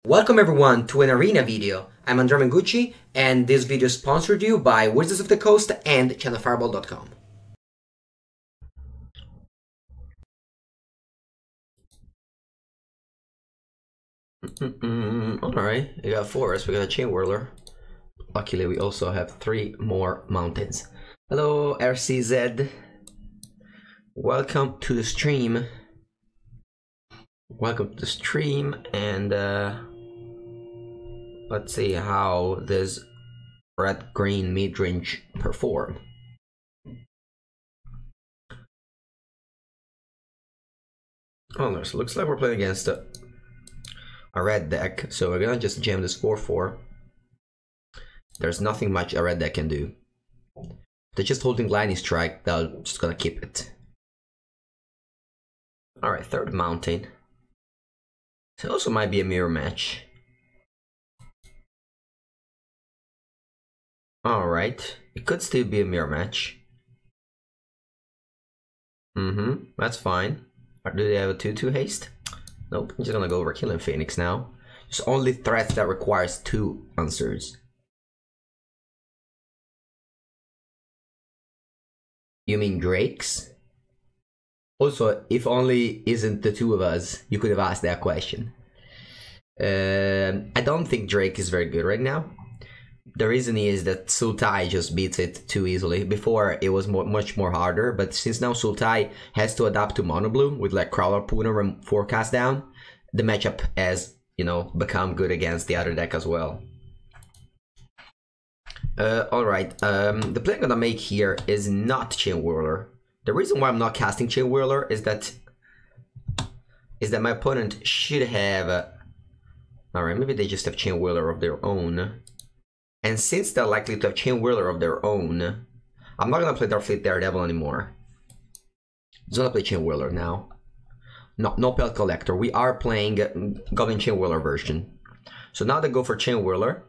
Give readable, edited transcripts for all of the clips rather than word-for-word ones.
Welcome everyone to an arena video. I'm Andrea Mengucci, and this video is sponsored you by Wizards of the Coast and channelfireball.com. Alright, we got a forest, we got a chain whirler. Luckily we also have 3 more mountains. Hello RCZ. Welcome to the stream. Welcome to the stream, and let's see how this red-green mid-range perform. Oh, so looks like we're playing against a red deck, so we're gonna just jam this 4-4. There's nothing much a red deck can do. They're just holding lightning strike, they're just gonna keep it. Alright, third mountain. So it also might be a mirror match. Alright, it could still be a mirror match. That's fine. Or do they have a 2-2 haste? Nope, I'm just gonna go over killing Phoenix now. Just only threats that requires 2 answers. You mean Drakes? Also, if only isn't the 2 of us, you could have asked that question. I don't think Drake is very good right now. The reason is that Sultai just beats it too easily. Before it was much more harder, but since now Sultai has to adapt to mono blue with like Crawler, Puna, and Forecast down, the matchup has, you know, become good against the other deck as well. Alright, the play I'm gonna make here is not Chain Whirler. The reason why I'm not casting Chain Whirler is that my opponent should have alright, maybe they just have Chain Whirler of their own. And since they're likely to have Chain Whirler of their own, I'm not gonna play Darkfleet Daredevil anymore. I'm just gonna play Chain Whirler now. No Pelt Collector. We are playing Goblin Chain Whirler version. So now they go for Chain Whirler.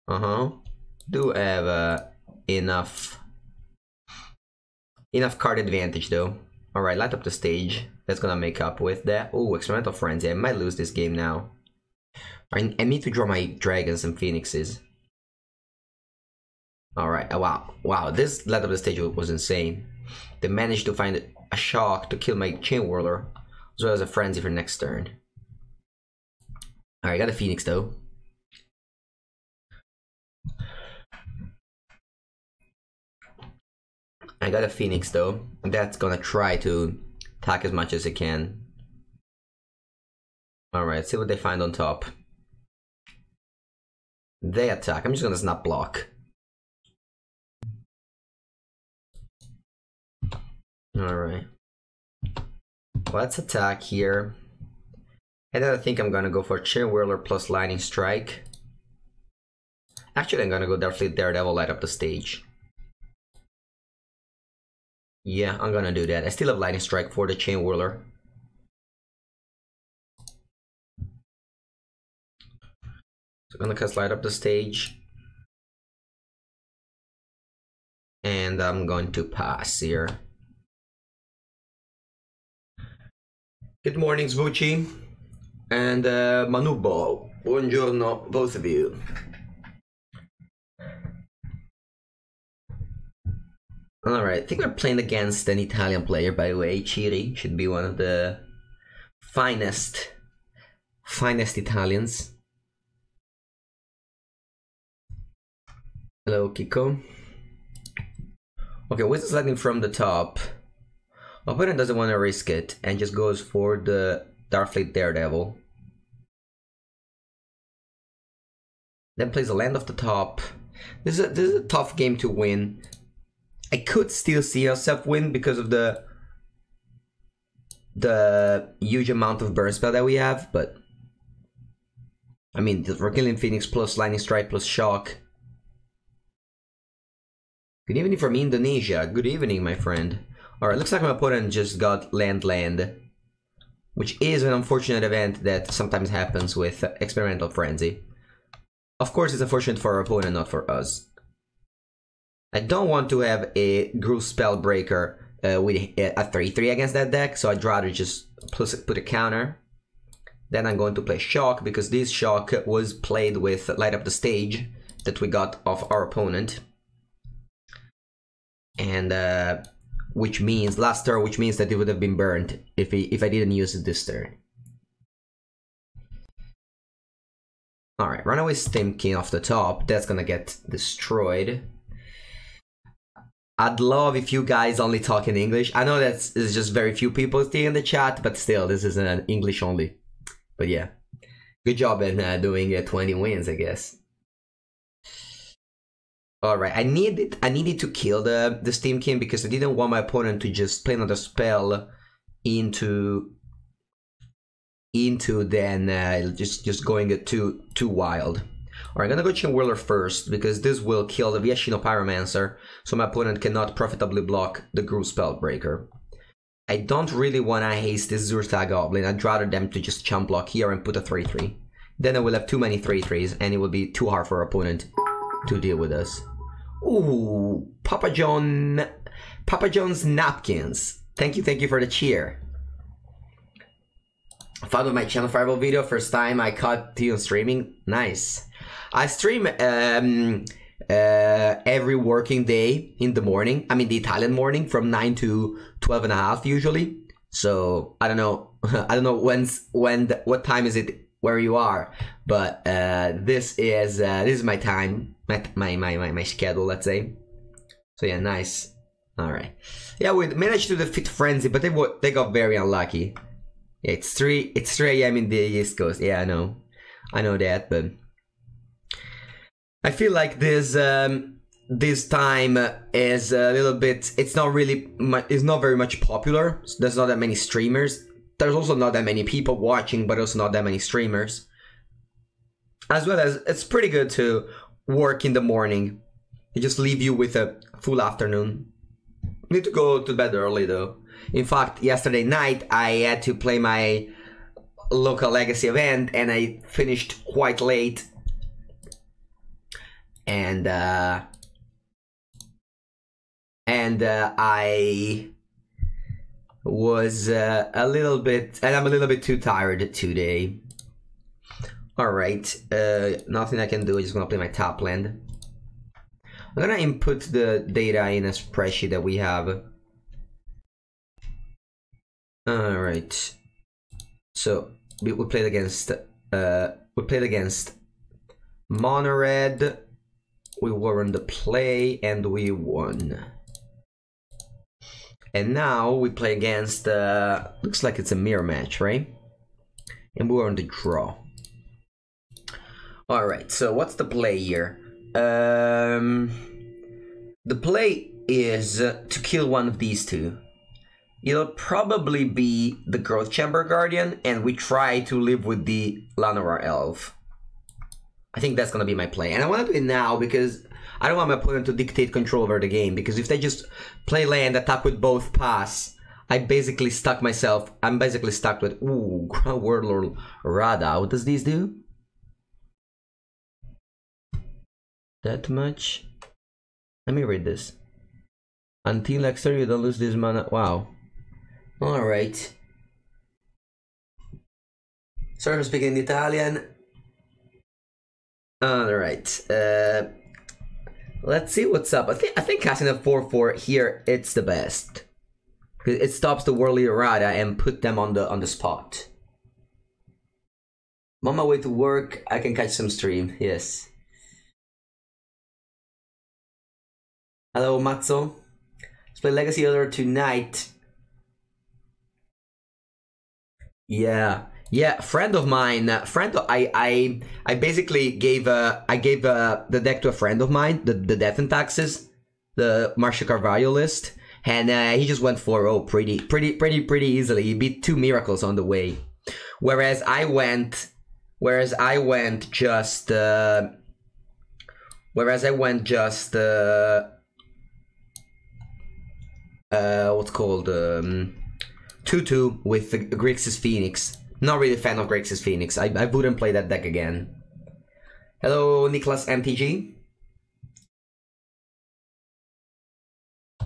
Do have enough card advantage though. Alright, light up the stage. That's gonna make up with that. Oh, Experimental Frenzy. I might lose this game now. I need to draw my dragons and phoenixes. Alright, wow, this light up the stage was insane. They managed to find a shock to kill my Chain Whirler, as well as a frenzy for next turn. Alright, got a phoenix though. I got a phoenix though. That's gonna try to attack as much as it can. Alright, see what they find on top. They attack. I'm just gonna snap block. Alright. Let's attack here. And then I think I'm gonna go for Chain Whirler plus Lightning Strike. Actually, I'm gonna go Darkfleet Daredevil, light up the stage. Yeah, I'm gonna do that. I still have Lightning Strike for the Chain Whirler. So I'm gonna cast light up the stage. And I'm going to pass here. Good morning, Sbucci. And Manubo. Buongiorno, both of you. Alright, I think we're playing against an Italian player, by the way. Chiri should be one of the finest Italians. Hello, Kiko. Okay, Wizards Lightning from the top. My opponent doesn't want to risk it and just goes for the Darkfleet Daredevil. Then plays a land off the top. This is a tough game to win. I could still see ourselves win because of the huge amount of burn spell that we have, but I mean, we're killing Phoenix plus Lightning Strike plus Shock. Good evening from Indonesia. Good evening, my friend. Alright, looks like my opponent just got land, which is an unfortunate event that sometimes happens with Experimental Frenzy. Of course, it's unfortunate for our opponent, not for us. I don't want to have a Gruul Spellbreaker with a 3-3 against that deck, so I'd rather just put a counter Then I'm going to play Shock, because this Shock was played with Light Up the Stage that we got off our opponent. And which means last turn, which means that it would have been burned if I didn't use it this turn. Alright, Runaway Stimkin off the top. That's gonna get destroyed. I'd love if you guys only talk in English. I know there's just very few people still in the chat, but still, this is an English only. But yeah, good job in doing 20 wins, I guess. Alright, I needed to kill the Stimkin because I didn't want my opponent to just play another spell into then just going too wild. Alright, I'm gonna go Chain Whirler first, because this will kill the Viashino Pyromancer, so my opponent cannot profitably block the Gruul Spellbreaker. I don't really want to haste this Zurta Goblin. I'd rather them to just chump block here and put a 3-3. Then I will have too many 3-3s, and it will be too hard for our opponent to deal with us. Ooh, Papa John's Napkins. Thank you for the cheer. Found my channel Fireball video, first time I caught you on streaming. Nice. I stream every working day in the morning. I mean the Italian morning, from 9 to 12:30 usually. So I don't know. I don't know what time is it where you are, but this is my time, my schedule, let's say. So yeah, nice. All right. Yeah, we managed to defeat Frenzy, but they got very unlucky. Yeah, it's 3 AM in the East Coast. Yeah, I know that, but I feel like this time is a little bit. It's not very much popular. There's not that many streamers. There's also not that many people watching, but also not that many streamers. As well as it's pretty good to work in the morning. They just leave you with a full afternoon. Need to go to bed early though. In fact, yesterday night I had to play my local legacy event, and I finished quite late. And I was a little bit, and I'm a little bit too tired today. All right, nothing I can do. I'm just gonna play my top land. I'm gonna input the data in a spreadsheet that we have. All right, so we played against Mono Red. We were on the play and we won. And now we play against, looks like it's a mirror match, right? And we were on the draw. Alright, so what's the play here? The play is to kill one of these two. It'll probably be the Growth Chamber Guardian, and we try to live with the Llanowar Elf. I think that's gonna be my play. And I want to do it now because I don't want my opponent to dictate control over the game, because if they just play land, attack with both pass, I'm basically stuck with, ooh, Warlord Rada. What does this do? That much? Let me read this. Until next turn, you don't lose this mana. Wow. Alright. Sorry for speaking Italian. Alright. Let's see what's up. I think casting a 4/4 here, it's the best. It stops the Whirly Errata and put them on the spot. I'm on my way to work. I can catch some stream. Yes. Hello, Matzo. Let's play Legacy Elder tonight. Yeah, friend of mine. I basically gave the deck to a friend of mine, the Death and Taxes, the Marcia Carvalho list, and he just went 4-0 pretty easily. He beat 2 miracles on the way, whereas I went just what's called 2-2 with Grixis Phoenix. Not really a fan of Grixis Phoenix. I wouldn't play that deck again. Hello, Nicholas MTG.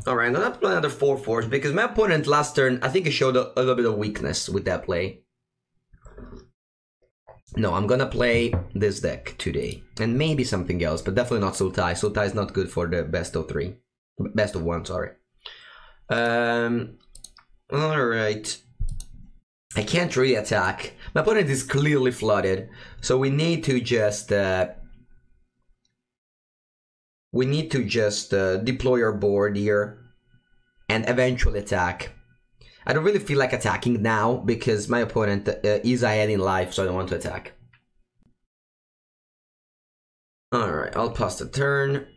Alright, I'm gonna play another 4/4 because my opponent last turn, I think he showed a little bit of weakness with that play. No, I'm gonna play this deck today. And maybe something else, but definitely not Sultai. Sultai is not good for the best of 3. Best of 1, sorry. Alright. I can't really attack. My opponent is clearly flooded. So we need to just... deploy our board here. And eventually attack. I don't really feel like attacking now because my opponent is ahead in life, so I don't want to attack. Alright, I'll pass the turn.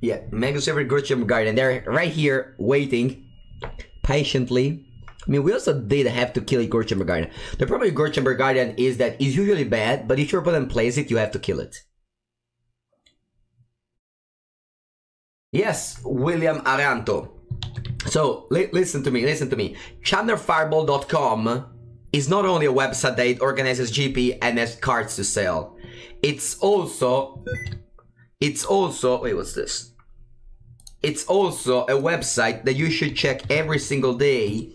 Yeah, Mengucci favorite Gruul Guardian. They're right here waiting patiently. I mean, we also did have to kill a Gruul Guardian. The problem with Gruul Guardian is that it's usually bad, but if your opponent plays it, you have to kill it. Yes, William Aranto. So, listen to me. ChannelFireball.com is not only a website that organizes GP and has cards to sell. It's also, wait, what's this? It's also a website that you should check every single day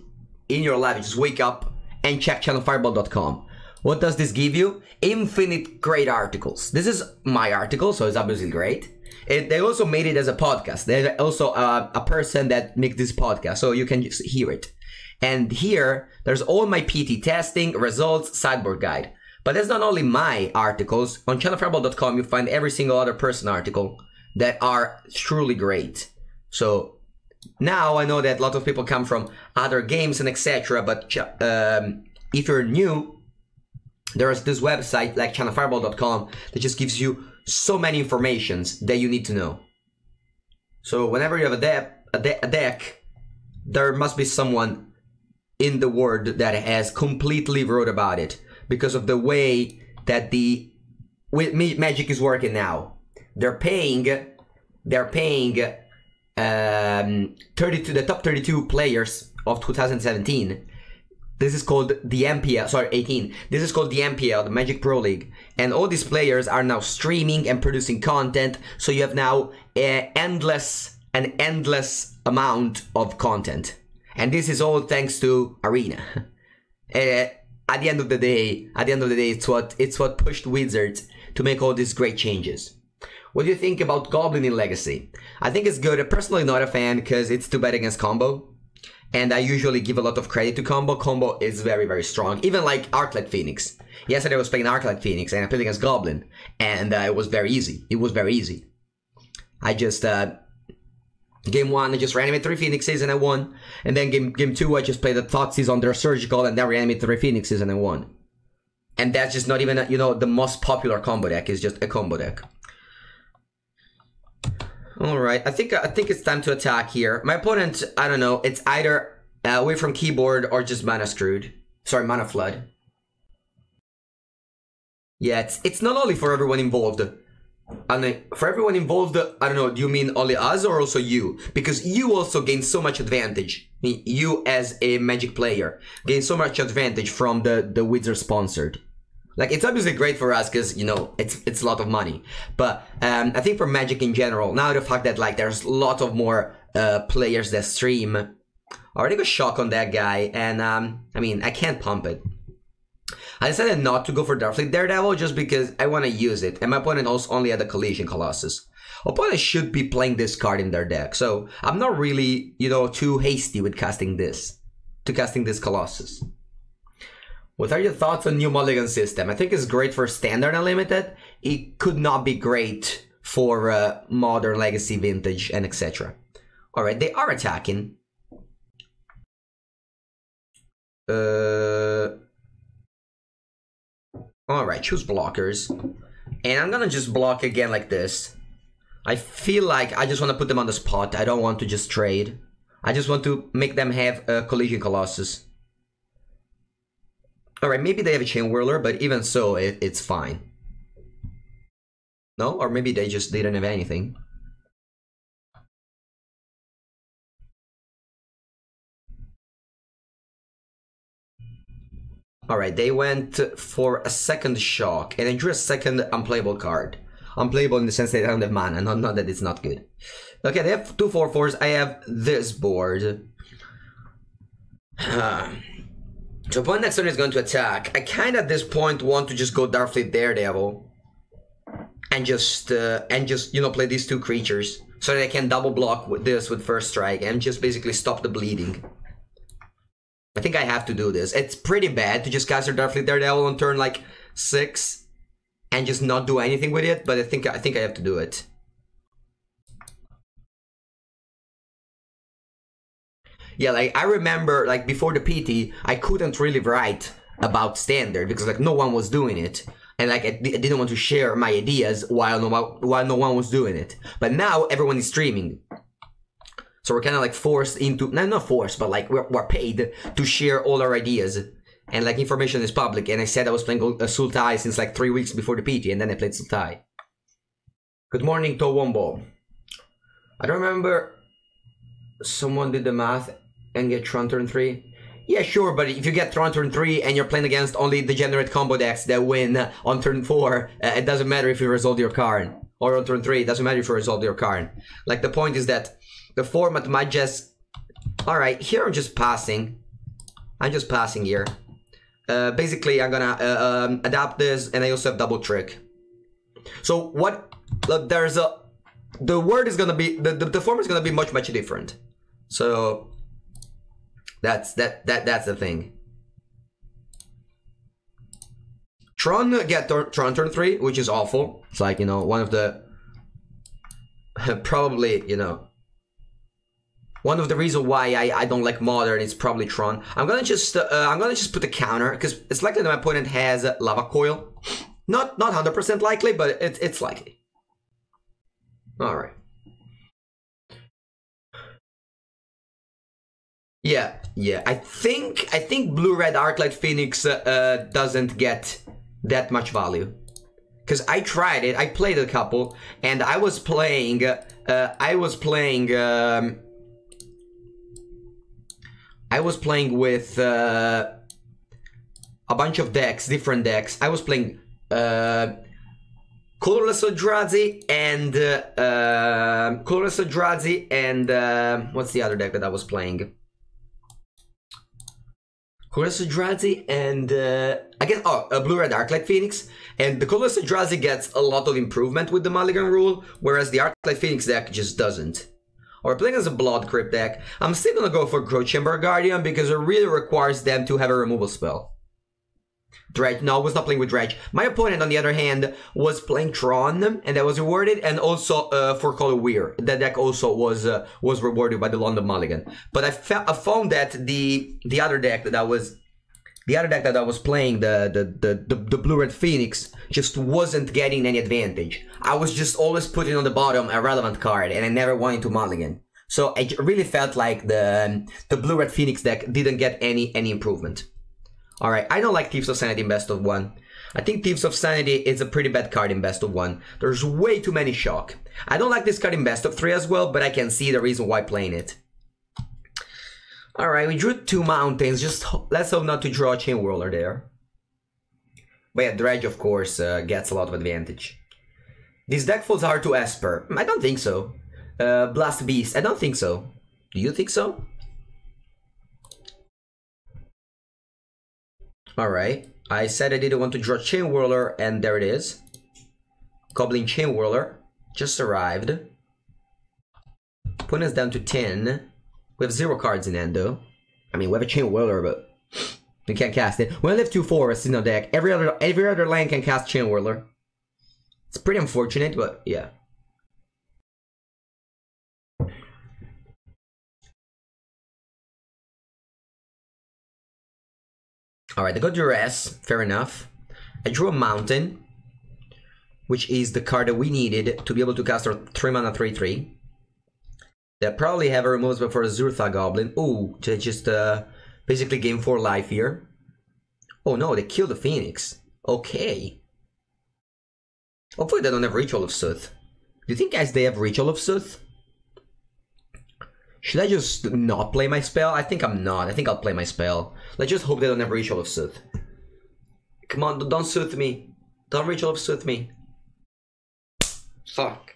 in your life. Just wake up and check ChannelFireball.com. What does this give you? Infinite great articles. This is my article, so it's obviously great. They also made it as a podcast. There's also a person that makes this podcast, so you can just hear it. And here, there's all my PT testing, results, sideboard guide. But that's not only my articles. On channelfireball.com, you find every single other person article that are truly great. So now I know that a lot of people come from other games and etc. But if you're new, there's this website like channelfireball.com that just gives you so many informations that you need to know. So whenever you have a deck, there must be someone in the world that has completely wrote about it because of the way that the Magic is working now. They're paying 32 the top 32 players of 2017. This is called the MPL, sorry, 18. This is called the MPL, the Magic Pro League. And all these players are now streaming and producing content. So you have now an endless amount of content. And this is all thanks to Arena. At the end of the day, it's what pushed Wizards to make all these great changes. What do you think about Goblin in Legacy? I think it's good. I'm personally not a fan because it's too bad against combo. And I usually give a lot of credit to combo. Combo is very, very strong. Even like Arclight Phoenix. Yesterday I was playing Arclight Phoenix and I played against Goblin. And it was very easy. It was very easy. I just, game 1, I just reanimated 3 Phoenixes and I won. And then game 2, I just played the Thoughtseize on their Surgical and then reanimated 3 Phoenixes and I won. And that's just not even, you know, the most popular combo deck. It's just a combo deck. Alright, I think it's time to attack here. My opponent, I don't know, it's either away from keyboard or just mana screwed. Sorry, mana flood. Yeah, it's not only for everyone involved. And for everyone involved, I don't know, do you mean only us or also you? Because you also gain so much advantage. You as a Magic player gain so much advantage from the Wizard sponsored. Like, it's obviously great for us because, you know, it's a lot of money. But I think for Magic in general, now the fact that, like, there's a lot of more players that stream. I already got shock on that guy, and, I mean, I can't pump it. I decided not to go for Darkfleet Daredevil just because I want to use it. And my opponent also only had the Collision Colossus. Opponent should be playing this card in their deck. So, I'm not really, you know, too hasty with casting this. Casting this Colossus. What are your thoughts on New Mulligan system? I think it's great for Standard and Limited. It could not be great for Modern, Legacy, Vintage, and etc. Alright, they are attacking. Alright, choose blockers. And I'm gonna just block again like this. I feel like I just want to put them on the spot. I don't want to just trade. I just want to make them have a Collision Colossus. Alright, maybe they have a Chain Whirler, but even so, it's fine. No? Or maybe they just didn't have anything. Alright, they went for a second shock, and they drew a second unplayable card. Unplayable in the sense that they don't have mana, not that it's not good. Okay, they have 2 4/4s. I have this board. So opponent next turn is going to attack. I kind of at this point want to just go Darkfleet Daredevil. And just you know, play these 2 creatures. So that I can double block with this with first strike and just basically stop the bleeding. I think I have to do this. It's pretty bad to just cast your Darkfleet Daredevil on turn like 6 and just not do anything with it, but I think I have to do it. Yeah, like I remember like before the PT, I couldn't really write about Standard because like no one was doing it. And like I didn't want to share my ideas while no one was doing it. But now everyone is streaming. So we're kind of like forced into, not forced, but like we're paid to share all our ideas. And like information is public. And I said I was playing Sultai since like 3 weeks before the PT, and then I played Sultai. Good morning, Towombo. I don't remember someone did the math and get Tron turn 3. Yeah, sure, but if you get Tron turn 3 and you're playing against only degenerate combo decks that win on turn 4, it doesn't matter if you resolve your card. Or on turn 3, it doesn't matter if you resolve your card. Like, the point is that the format might just... Alright, here I'm just passing. I'm just passing here. Basically, I'm gonna adapt this, and I also have double trick. So, what... there's a... The word is gonna be... The format is gonna be much different. So... That's the thing. Tron get Tron turn 3, which is awful. It's like, you know, one of the probably, you know, one of the reasons why I don't like Modern is probably Tron. I'm gonna just put a counter because it's likely that my opponent has Lava Coil. Not 100% likely, but it's likely. All right. Yeah. I think Blue-Red Arclight Phoenix doesn't get that much value. Cause I tried it, I played a couple, and I was playing with a bunch of decks, different decks. I was playing Colorless Eldrazi and what's the other deck that I was playing? Colorless Eldrazi and again, Blue-Red Arclight Phoenix. And the Colorless Eldrazi gets a lot of improvement with the Mulligan rule, whereas the Arclight Phoenix deck just doesn't. Or playing as a Blood Crypt deck, I'm still gonna go for Growth Chamber Guardian because it really requires them to have a removal spell. Dredge, no, I was not playing with Dredge. My opponent, on the other hand, was playing Tron, and that was rewarded, and also for Color Weir. That deck also was rewarded by the London Mulligan. But I found that the other deck that I was playing, the Blue-Red Phoenix, just wasn't getting any advantage. I was just always putting on the bottom a relevant card, and I never wanted to mulligan. So I really felt like the Blue-Red Phoenix deck didn't get any improvement. Alright, I don't like Thieves of Sanity in Best of 1. I think Thieves of Sanity is a pretty bad card in Best of 1. There's way too many shock. I don't like this card in Best of 3 as well, but I can see the reason why playing it. Alright, we drew 2 mountains. Just let's hope not to draw a Chain Whirler there. But yeah, Dredge, of course, gets a lot of advantage. This deck falls hard to Esper. I don't think so. Blast Beast, I don't think so. Do you think so? Alright, I said I didn't want to draw Chain Whirler, and there it is. Goblin Chain Whirler just arrived. Putting us down to 10. We have 0 cards in hand, though. I mean, we have a Chain Whirler, but we can't cast it. We only have 2 forests in our deck. Every other land can cast Chain Whirler. It's pretty unfortunate, but yeah. Alright, I got Duress, fair enough. I drew a Mountain, which is the card that we needed to be able to cast our 3-mana 3/3. They probably have a removal spell for a Zurtha Goblin. Ooh, to just basically gain 4 life here. Oh no, they killed the Phoenix. Okay. Hopefully they don't have Ritual of Sooth. Do you think, guys, they have Ritual of Sooth? Should I just not play my spell? I think I'm not. I think I'll play my spell. Let's just hope they don't have Ritual of Sooth. Come on, don't Sooth me. Don't Ritual of Sooth me. Fuck.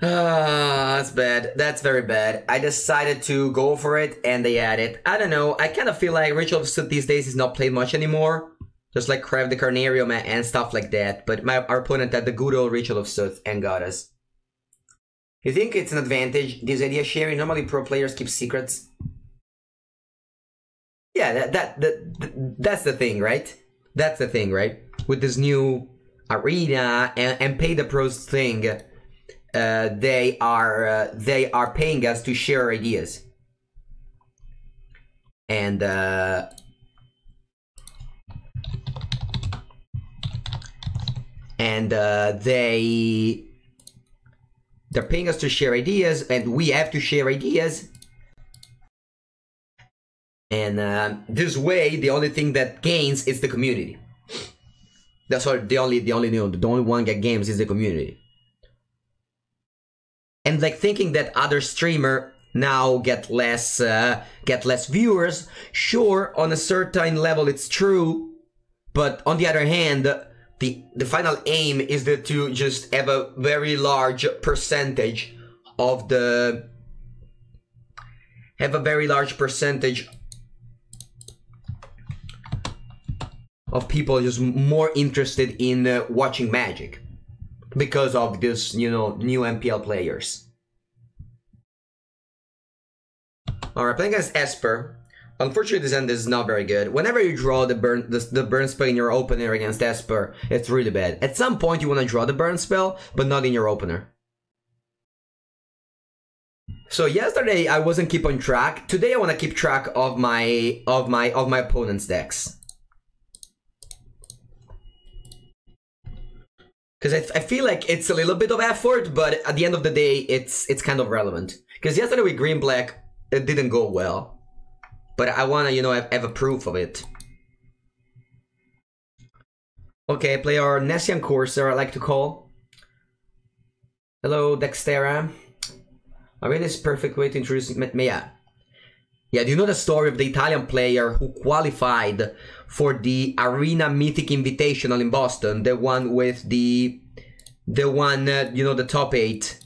Ah, that's bad. That's very bad. I decided to go for it, and they added. I don't know. I kind of feel like Ritual of Soot these days is not played much anymore. Just like Craft the Carnarium and stuff like that. But our opponent had the good old Ritual of Soot and got us. You think it's an advantage, this idea sharing? Normally pro players keep secrets. Yeah, that's the thing, right? That's the thing, right? With this new arena and pay the pros thing, they are paying us to share ideas. And they're paying us to share ideas, and we have to share ideas. And this way, the only thing that gains is the community. That's all. The only one that gains is the community. And like thinking that other streamer now get less viewers. Sure, on a certain level it's true, but on the other hand, the final aim is that to just have a very large percentage of the of people just more interested in watching Magic because of this, you know, new MPL players. Alright, playing against Esper. Unfortunately, this end is not very good. Whenever you draw the burn spell in your opener against Esper, it's really bad. At some point, you want to draw the burn spell, but not in your opener. So yesterday I wasn't keeping track. Today I want to keep track of my opponent's decks. Because I feel like it's a little bit of effort, but at the end of the day, it's kind of relevant. Because yesterday with Green Black, it didn't go well. But I wanna, you know, have a proof of it. Okay, play our Nessian Courser, I like to call. Hello, Dextera. I mean, it's perfect way to introduce me. Yeah. Yeah, do you know the story of the Italian player who qualified for the Arena Mythic Invitational in Boston? The one with you know, the top 8.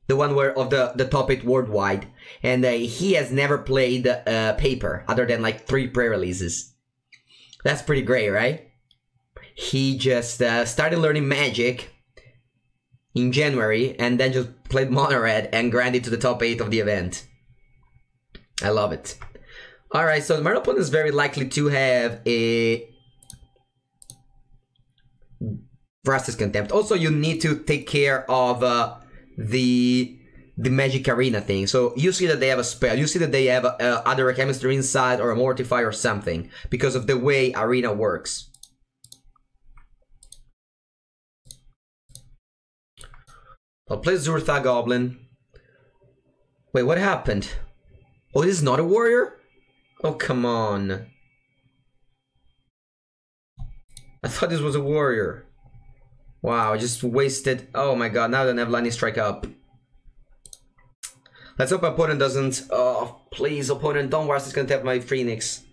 The one where of the top 8 worldwide. And he has never played Paper other than like 3 pre-releases. That's pretty great, right? He just started learning Magic in January and then just played Mono Red and grinded to the top 8 of the event. I love it. Alright, so my opponent is very likely to have a Vrasta's Contempt. Also, you need to take care of the Magic Arena thing. So you see that they have a spell. You see that they have either a Chemistry Inside or a Mortify or something because of the way Arena works. I'll play Zurtha Goblin. Wait, what happened? Oh, this is not a warrior? Oh, come on. I thought this was a warrior. Wow, I just wasted... Oh my god, now I don't have Lightning Strike up. Let's hope my opponent doesn't... Oh, please, opponent, don't Vrasta's Contempt my Phoenix.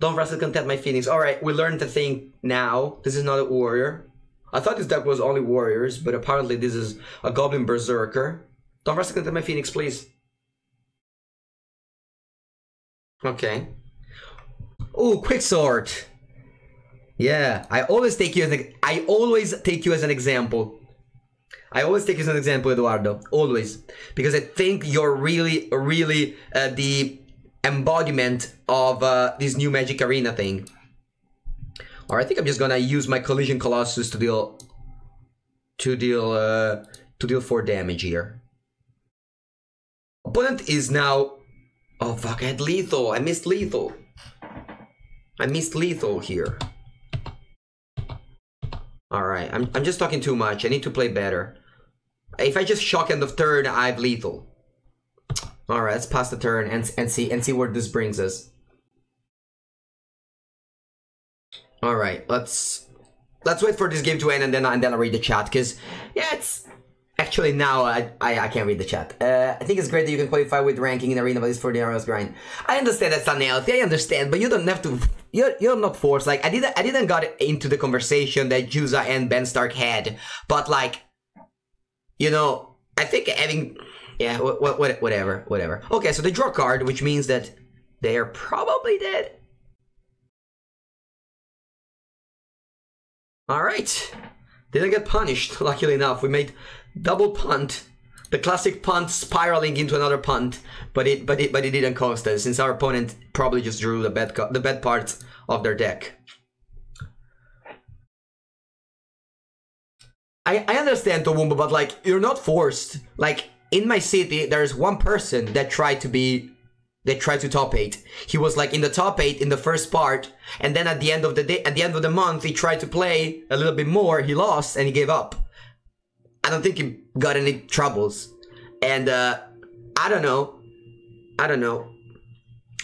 Don't Vrasta's Contempt my Phoenix. Alright, we learned the thing now. This is not a warrior. I thought this deck was only warriors, but apparently this is a Goblin Berserker. Don't Vrasta's Contempt my Phoenix, please. Okay. Oh, Quicksort. Yeah, I always take you as an example. I always take you as an example, Eduardo. Always, because I think you're really the embodiment of this new Magic Arena thing. Or I think I'm just gonna use my Collision Colossus to deal 4 damage here. Opponent is now. Oh fuck! I had lethal. I missed lethal. Here. Alright, I'm just talking too much. I need to play better. If I just shock end of turn, I have lethal. Alright, let's pass the turn and see where this brings us. Alright, let's wait for this game to end and then I'll read the chat, because yeah, it's actually now I can't read the chat. I think it's great that you can qualify with ranking in arena, but it's for the RS grind. I understand that's unhealthy, I understand, but you don't have to. You're not forced. Like I didn't got into the conversation that Juza and Ben Stark had, but like, you know, I think having... Yeah, whatever. Okay, so they draw a card, which means that they are probably dead. Alright. Didn't get punished, luckily enough. We made double punt. The classic punt spiraling into another punt, but it didn't cost us, since our opponent probably just drew the bad parts of their deck. I understand, Towumba, but like, you're not forced. Like, in my city, there's one person that tried to top 8. He was like in the top 8 in the first part, and then at the end of the day, at the end of the month, he tried to play a little bit more, he lost, and he gave up. I don't think he got any troubles. And I don't know.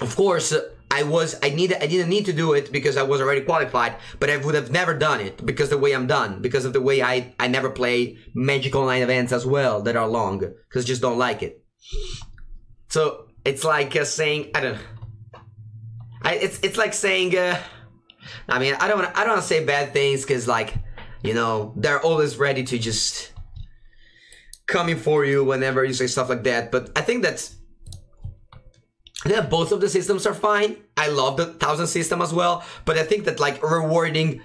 Of course, I didn't need to do it because I was already qualified, but I would have never done it because the way I'm done, because of the way I never play Magic Online events as well that are long, because I just don't like it. So it's like saying, I don't know. It's like saying, I mean, I don't want to say bad things, because like, you know, they're always ready to just coming for you whenever you say stuff like that. But I think that both of the systems are fine. I love the 1000 system as well, but I think that like rewarding,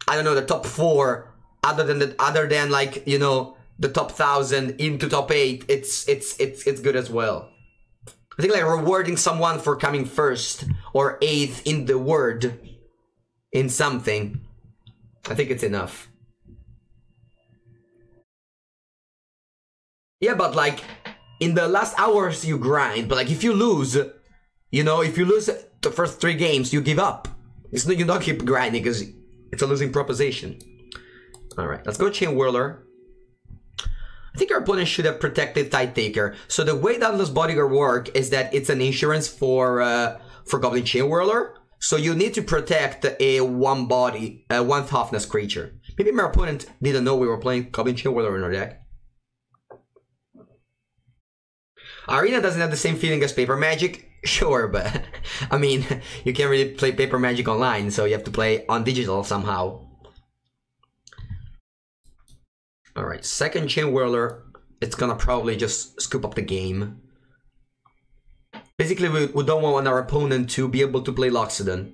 I don't know, the top 4 other than like, you know, the top 1000 into top 8, it's good as well. I think like rewarding someone for coming 1st or 8th in the word in something, I think it's enough. Yeah, but like in the last hours you grind, but like if you lose, you know, if you lose the first 3 games, you give up. It's not, you don't keep grinding because it's a losing proposition. Alright, let's go Chain Whirler. I think our opponent should have protected Tide Taker. So the way Dauntless Bodyguard work is that it's an insurance for Goblin Chain Whirler. So you need to protect a one toughness creature. Maybe my opponent didn't know we were playing Goblin Chain Whirler in our deck. Arena doesn't have the same feeling as Paper Magic, sure, but I mean, you can't really play Paper Magic online, so you have to play on digital somehow. Alright, second Chain Whirler, it's gonna probably just scoop up the game. Basically, we don't want our opponent to be able to play Loxodon.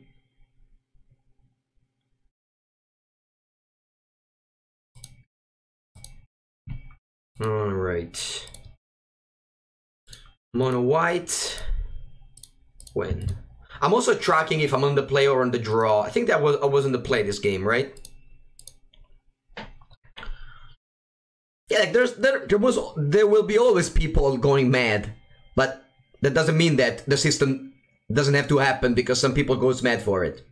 Alright. Mono white. Win. I'm also tracking if I'm on the play or on the draw. I think that I was on the play this game, right? Yeah, like there will be always people going mad, but that doesn't mean that the system doesn't have to happen because some people go mad for it.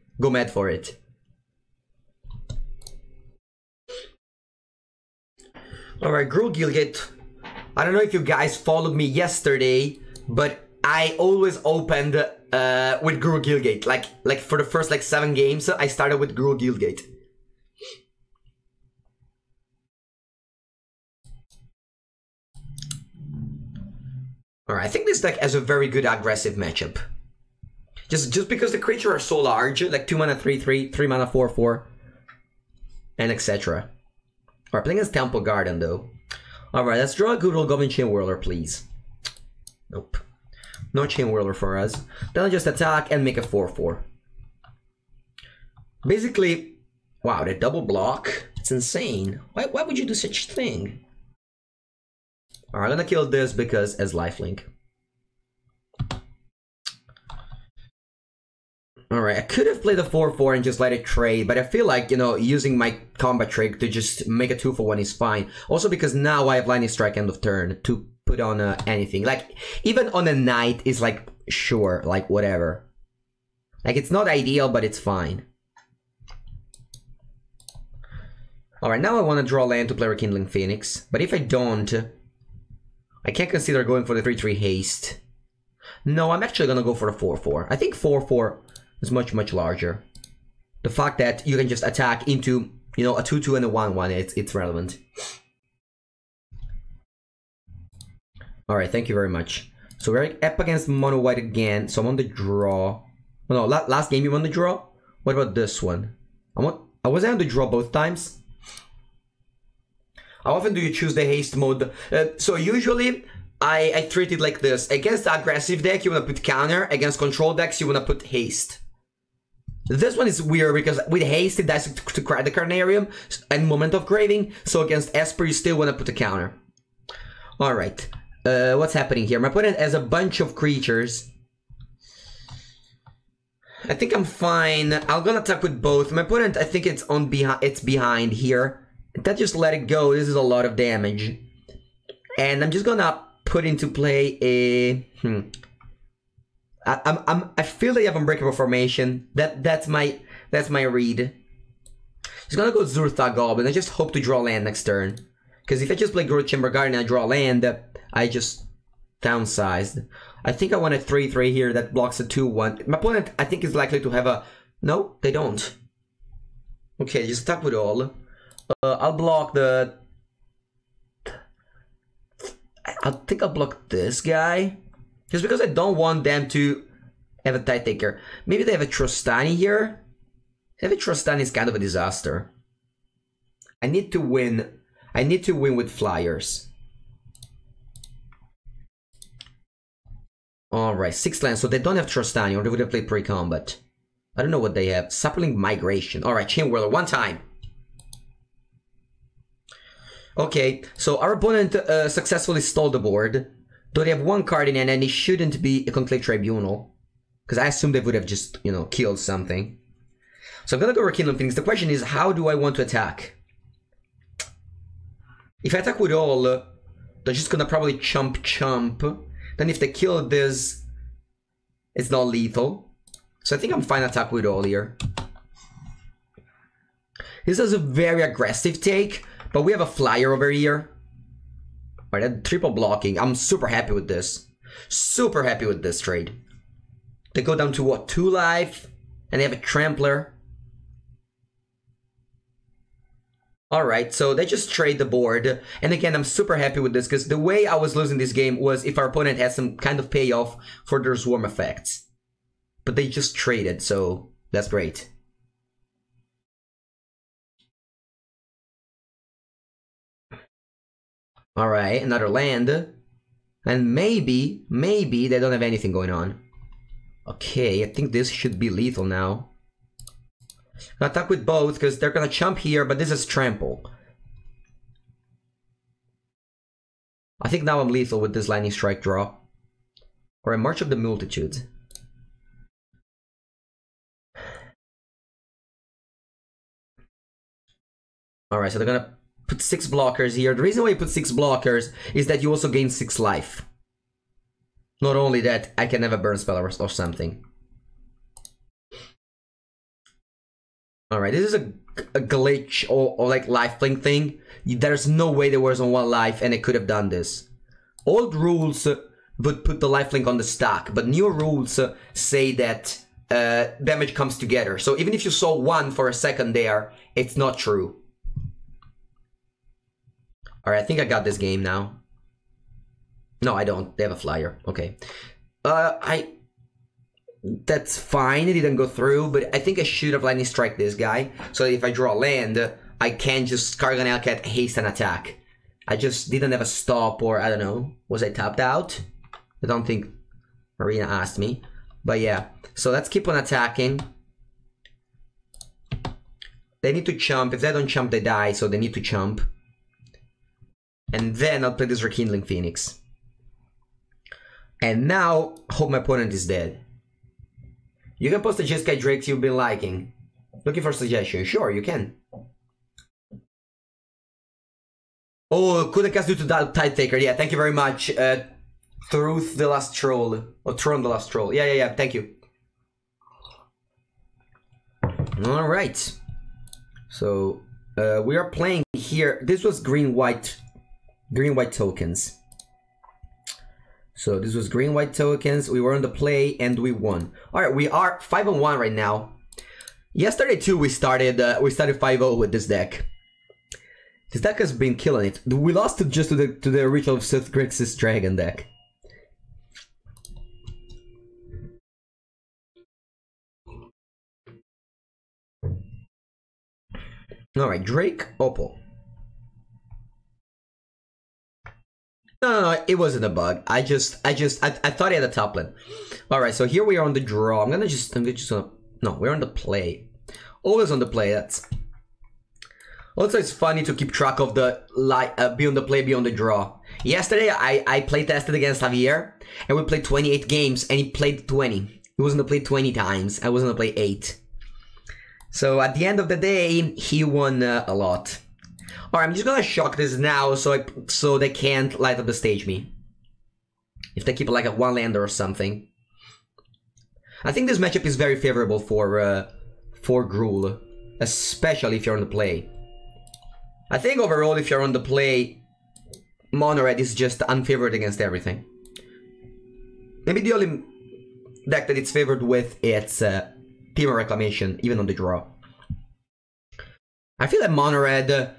Alright, Gruul Gilgate. I don't know if you guys followed me yesterday, but I always opened with Gruul Gilgate. Like for the first like 7 games, I started with Gruul Gilgate. Alright, I think this deck has a very good aggressive matchup. Just because the creatures are so large, like 2 mana 3/3, 3 mana 4/4, and etc. Alright, playing as Temple Garden though. Alright, let's draw a good old Goblin Chain Whirler, please. Nope. No Chain Whirler for us. Then I'll just attack and make a 4/4. Basically, wow, the double block. It's insane. Why would you do such a thing? Alright, I'm gonna kill this because as lifelink. Alright, I could have played a 4/4 and just let it trade, but I feel like, you know, using my combat trick to just make a 2-for-1 is fine. Also because now I have Lightning Strike end of turn to put on anything. Like, even on a night is like, sure, like whatever. Like, it's not ideal, but it's fine. Alright, now I want to draw land to play Rekindling Phoenix, but if I don't, I can't consider going for the 3/3 haste. No, I'm actually gonna go for the 4/4. I think 4/4 is much larger. The fact that you can just attack into, you know, a 2/2 and a 1/1, it's relevant. Alright, thank you very much. So we're up against mono white again, so I'm on the draw. Oh, no, last game you won the draw? What about this one? Was I on the draw both times? How often do you choose the haste mode? So usually I treat it like this. Against the aggressive deck, you want to put counter. Against control decks, you want to put haste. This one is weird because with haste, it dies to crack the Carnarium and Moment of Craving. So against Esper, you still want to put a counter. Alright. What's happening here? My opponent has a bunch of creatures. I think I'm fine. I'm gonna attack with both. My opponent, I think it's behind here. That just let it go. This is a lot of damage. And I'm just gonna put into play a... I feel they have Unbreakable Formation. That's my read. He's gonna go Zurtha Goblin. I just hope to draw land next turn. Because if I just play Growth Chamber Garden and I draw land, I just downsized. I think I want a 3/3 here that blocks a 2/1. My opponent, I think, is likely to have a... No, they don't. Okay, just attack with all. I'll block the... I think I'll block this guy. Just because I don't want them to have a Tide Taker. Maybe they have a Trostani here. Having Trostani is kind of a disaster. I need to win. I need to win with flyers. Alright, 6 lands. So they don't have Trostani, or they would have played pre-combat. I don't know what they have. Sapling Migration. Alright, Chain Whirler, 1 time. Okay, so our opponent successfully stole the board. Though they have 1 card in hand, and it shouldn't be a Conclave Tribunal. Because I assumed they would have just, you know, killed something. So I'm gonna go Rekindling Phoenix. The question is, how do I want to attack? If I attack with all, they're just gonna probably chump. Then if they kill this, it's not lethal. So I think I'm fine attack with all here. This is a very aggressive take, but we have a flyer over here. Alright, that triple blocking. I'm super happy with this. Super happy with this trade. They go down to what, 2 life? And they have a Trampler. Alright, so they just trade the board. And again, I'm super happy with this, because the way I was losing this game was if our opponent had some kind of payoff for their swarm effects. But they just traded, so that's great. Alright, another land. And maybe they don't have anything going on. Okay, I think this should be lethal now. I'll attack with both, because they're gonna jump here, but this is trample. I think now I'm lethal with this Lightning Strike draw. Or a March of the Multitude. Alright, so they're gonna put 6 blockers here. The reason why you put 6 blockers is that you also gain 6 life. Not only that, I can have a burn spell or something. Alright, this is a glitch or like lifelink thing. There's no way there was on 1 life and it could have done this. Old rules would put the lifelink on the stack, but new rules say that damage comes together. So even if you saw 1 for a second there, it's not true. Alright, I think I got this game now. No, I don't. They have a flyer. Okay. That's fine. It didn't go through, but I think I should have Lightning Strike this guy. So if I draw land, I can just Skargan Hellcat, haste and attack. I just didn't have a stop, or I don't know. Was I tapped out? I don't think Marina asked me. But yeah. So let's keep on attacking. They need to chump. If they don't chump, they die. So they need to chump. And then I'll play this Rekindling Phoenix. And now, hope my opponent is dead. You can post the Jeskai Drakes you've been liking. Looking for suggestions. Sure, you can. Oh, couldn't cast due to that Tide Taker. Yeah, thank you very much. Truth the Last Troll. Or Tron the Last Troll. Yeah, thank you. Alright. So, we are playing here. This was green-white tokens. So this was green-white tokens. We were on the play and we won. All right, we are 5-1 right now. Yesterday too, we started 5-0 with this deck. This deck has been killing it. We lost to the Ritual of Sith Grixis Dragon deck. All right, Drake Opal. No, it wasn't a bug. I thought he had a top lane. All right, so here we are on the draw. I'm gonna just no, we're on the play. Always on the play. That's also, it's funny to keep track of the be on the play, be on the draw. Yesterday, I play tested against Javier, and we played 28 games, and he played 20. He was on the play 20 times. I was on the play 8. So at the end of the day, he won a lot. Alright, I'm just gonna shock this now so they can't light up the stage me. If they keep like a one lander or something. I think this matchup is very favorable for Gruul, especially if you're on the play. I think overall, if you're on the play, Mono Red is just unfavored against everything. Maybe the only deck that it's favored with it's Team Reclamation, even on the draw. I feel like Mono Red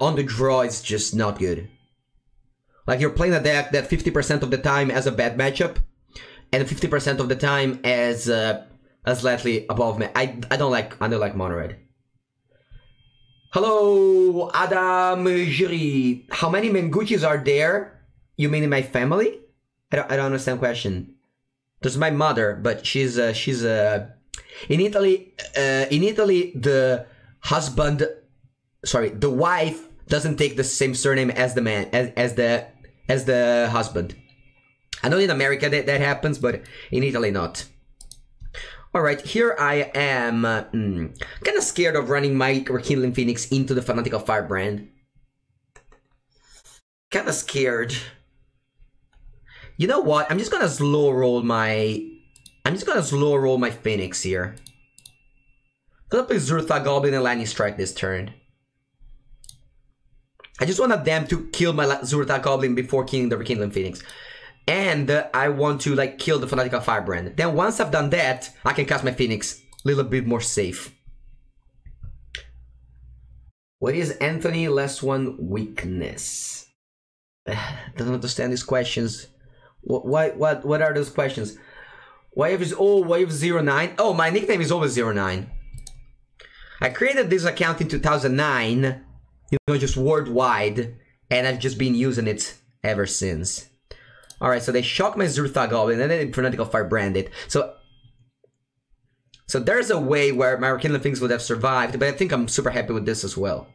on the draw is just not good. Like you're playing a deck that 50% of the time has a bad matchup, and 50% of the time has slightly above me. I don't like Mono Red. Hello, Adam Jiri. How many Menguccis are there? You mean in my family? I don't understand the question. There's my mother, but she's in Italy. In Italy, the husband, sorry, the wife doesn't take the same surname as the man, as the husband. I know in America that happens, but in Italy not. Alright, here I am, kind of scared of running my Rekindling Phoenix into the Fanatical Firebrand. Kind of scared. You know what? I'm just gonna slow roll my Phoenix here. I'm gonna play Zurtha Goblin and Lightning Strike this turn. I just wanted them to kill my Zurtha Goblin before killing the Rekindling Phoenix. And I want to like kill the Fanatical Firebrand. Then once I've done that, I can cast my Phoenix a little bit more safe. What is Anthony last one weakness? Don't understand these questions. What are those questions? Why is 09? Oh, my nickname is always 09. I created this account in 2009, you know, just worldwide, and I've just been using it ever since. Alright, so they shocked my Zurtha Goblin, and then they Fanatical Firebrand it. So there's a way where my Rekindling Phoenix would have survived, but I think I'm super happy with this as well.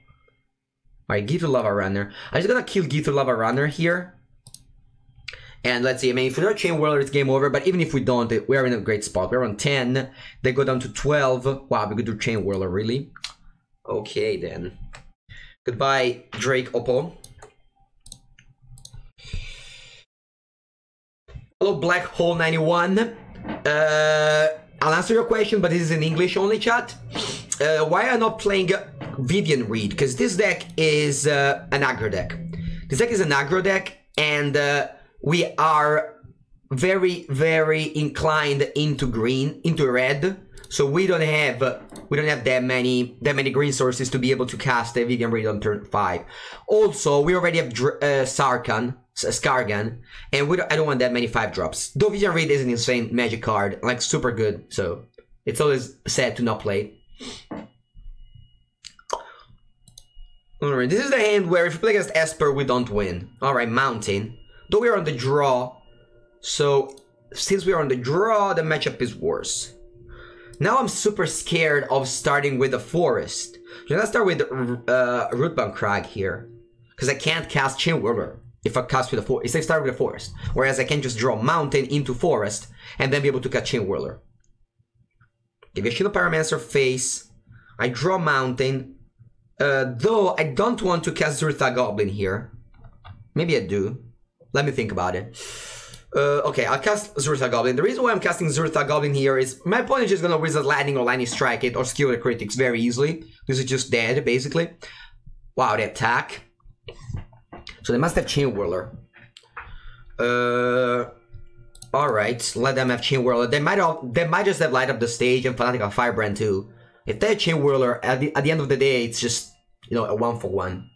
Alright, Gither Lava Runner. I'm just gonna kill Gither Lava Runner here. And let's see, I mean, if we don't Chain Whirler, it's game over, but even if we don't, we're in a great spot. We're on 10, they go down to 12. Wow, we could do Chain Whirler, really? Okay, then. Goodbye, Drake Oppo. Hello, Black Hole 91. I'll answer your question, but this is in English only, chat. Why am I not playing Vivian Reed? Because this deck is an aggro deck. This deck is an aggro deck, and we are very, very inclined into red. So we don't have that many green sources to be able to cast a Vivian Reed on turn 5. Also, we already have Skargan, and I don't want that many 5-drops. Though Vivian Reed is an insane magic card, like super good, so it's always sad to not play. Alright, this is the hand where if you play against Esper, we don't win. Alright, Mountain. Though we are on the draw, so since we are on the draw, the matchup is worse. Now I'm super scared of starting with a Forest. So I'm gonna start with Rootbound Crag here, because I can't cast Chain Whirler if I cast with a Forest. If I start with a Forest, whereas I can just draw Mountain into Forest and then be able to catch Chain Whirler. Give a Shield Pyromancer face. I draw Mountain. Though I don't want to cast Zurtha Goblin here. Maybe I do. Let me think about it. Okay, I'll cast Zurtha Goblin. The reason why I'm casting Zurtha Goblin here is my opponent is just gonna Wizard Lightning or Lightning Strike it or Skewer the Critics very easily. This is just dead, basically. Wow, the attack. So they must have Chain Whirler. Alright, let them have Chain Whirler. They might just have Light Up the Stage and Fanatical Firebrand too. If they have Chain Whirler, at the end of the day, it's just, you know, a 1-for-1.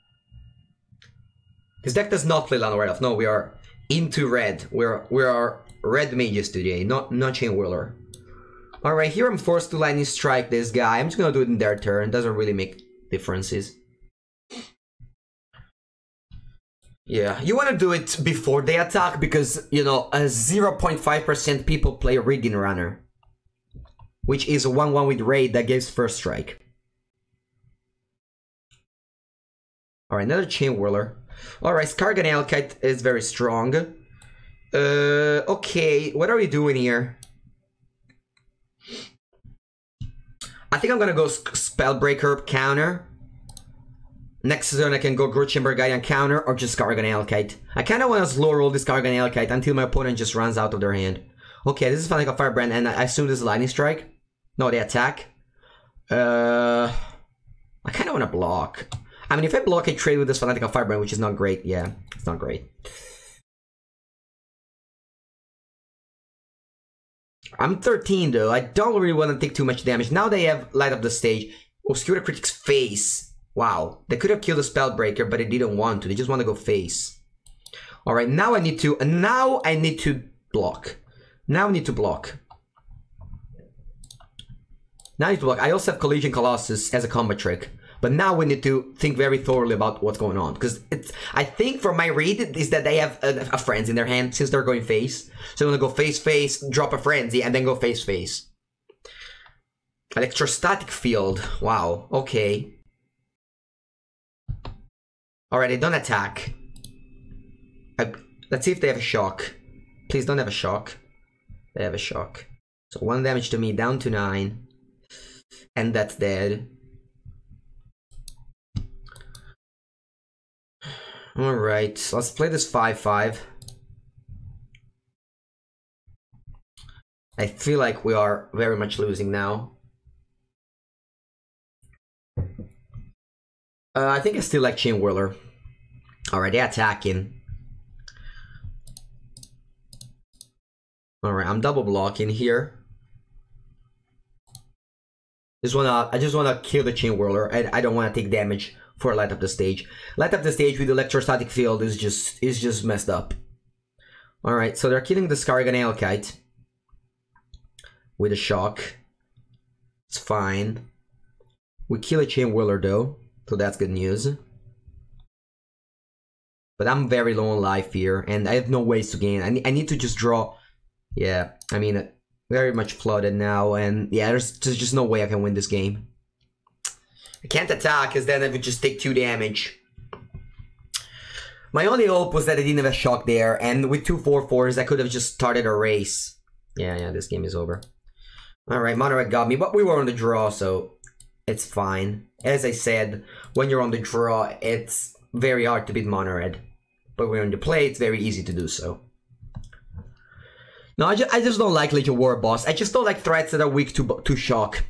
This deck does not play Land Red Elf. No, we are into red. We are red mages today, not Chain Whirler. Alright, here I'm forced to Lightning Strike this guy. I'm just gonna do it in their turn. Doesn't really make differences. Yeah, you want to do it before they attack because, you know, a 0.5% people play Rigging Runner, which is a 1-1 with raid that gives first strike. Alright, another Chain Whirler. Alright, Skargan Alkite is very strong. Okay, what are we doing here? I think I'm gonna go Spellbreaker counter. Next turn I can go Gruul Chamber Guardian counter or just Skargan Alkite. I kinda wanna slow roll this Skargan Alkite until my opponent just runs out of their hand. Okay, this is Fanatical Firebrand and I assume this is Lightning Strike. No, they attack. I kinda wanna block. I mean, if I block, I trade with this Fanatical Firebrand, which is not great. Yeah, it's not great. I'm 13 though. I don't really want to take too much damage. Now they have Light Up the Stage. Obscure the Critic's face. Wow. They could have killed the Spellbreaker, but they didn't want to. They just want to go face. Alright, now I need to block. Now I need to block. Now I need to block. I also have Collision Colossus as a combat trick. But now we need to think very thoroughly about what's going on. Because I think from my read is that they have a Frenzy in their hand since they're going face. So I'm going to go face, drop a Frenzy, and then go face. Electrostatic Field. Wow. Okay. Alright, they don't attack. Let's see if they have a shock. Please don't have a shock. They have a shock. So 1 damage to me, down to 9. And that's dead. Alright, let's play this 5-5. I feel like we are very much losing now. I think I still like Chain Whirler. Alright, they're attacking. Alright, I'm double blocking here. I just wanna kill the Chain Whirler, and I don't wanna take damage for Light Up the Stage. Light Up the Stage with Electrostatic Field is just messed up. Alright, so they're killing the Skargan Alkite with a shock. It's fine. We kill a Chain Whirler though, so that's good news. But I'm very low on life here, and I have no ways to gain. I need to just draw. Yeah, I mean, very much flooded now, and yeah, there's just no way I can win this game. I can't attack, because then I would just take 2 damage. My only hope was that I didn't have a shock there, and with 2 4/4s, I could have just started a race. Yeah, this game is over. Alright, Mono Red got me, but we were on the draw, so it's fine. As I said, when you're on the draw, it's very hard to beat Mono Red. But when you're on the play, it's very easy to do so. No, I just don't like Legion War Boss. I just don't like threats that are weak to shock.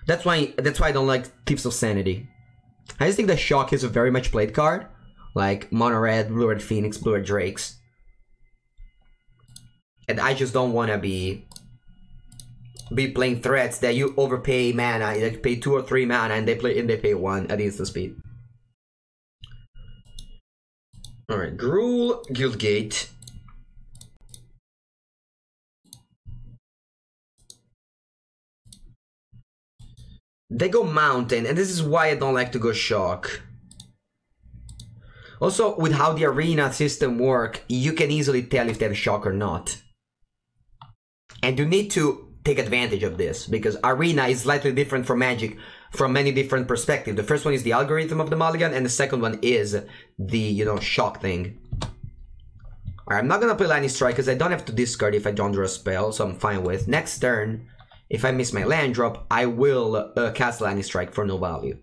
That's why I don't like Thieves of Sanity. I just think that shock is a very much played card. Like Mono Red, Blue Red Phoenix, Blue Red Drakes. And I just don't wanna be playing threats that you overpay mana, like pay 2 or 3 mana and they pay 1 at instant speed. Alright, Gruul, Guildgate. They go Mountain, and this is why I don't like to go Shock. Also, with how the arena system works, you can easily tell if they have Shock or not. And you need to take advantage of this, because arena is slightly different from Magic from many different perspectives. The first one is the algorithm of the mulligan, and the second one is the, you know, shock thing. Alright, I'm not gonna play Lightning Strike because I don't have to discard if I don't draw a spell, so I'm fine with. Next turn, if I miss my land drop, I will cast Lightning Strike for no value.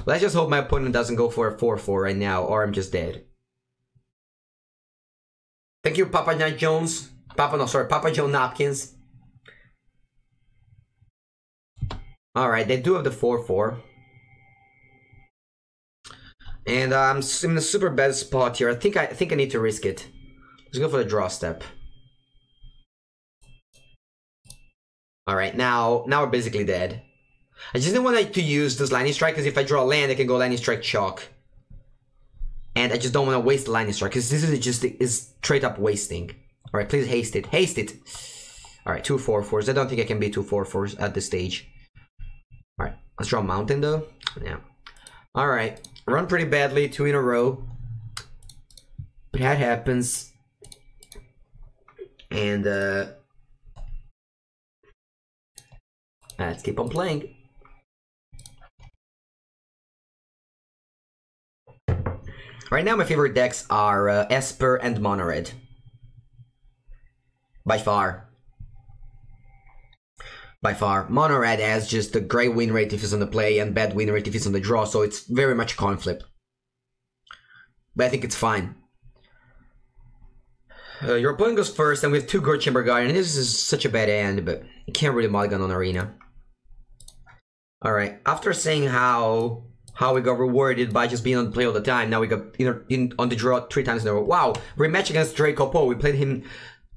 Let's just hope my opponent doesn't go for a 4/4 right now, or I'm just dead. Thank you, Papa John Jones. Papa Joe Napkins. Alright, they do have the 4/4. And I'm in a super bad spot here. I think I need to risk it. Let's go for the draw step. Alright, now we're basically dead. I just didn't want to use this Lightning Strike, because if I draw a land, I can go Lightning Strike Shock. And I just don't want to waste the Lightning Strike, because this is straight up wasting. Alright, please haste it. Haste it! Alright, 2 4/4s. I don't think I can beat 2 4/4s at this stage. Alright, let's draw Mountain though. Yeah. Alright, run pretty badly, 2 in a row. that happens. And let's keep on playing. Right now, my favorite decks are Esper and Mono Red. By far. By far. Mono Red has just a great win rate if it's on the play and bad win rate if it's on the draw, so it's very much a coin flip. But I think it's fine. Your opponent goes first, and we have 2 Gruul Chamber Guardian. This is such a bad hand, but you can't really mulligan on Arena. Alright, after saying how we got rewarded by just being on the play all the time, now we got on the draw 3 times in a row. Wow, rematch against Draco Poe. We played him,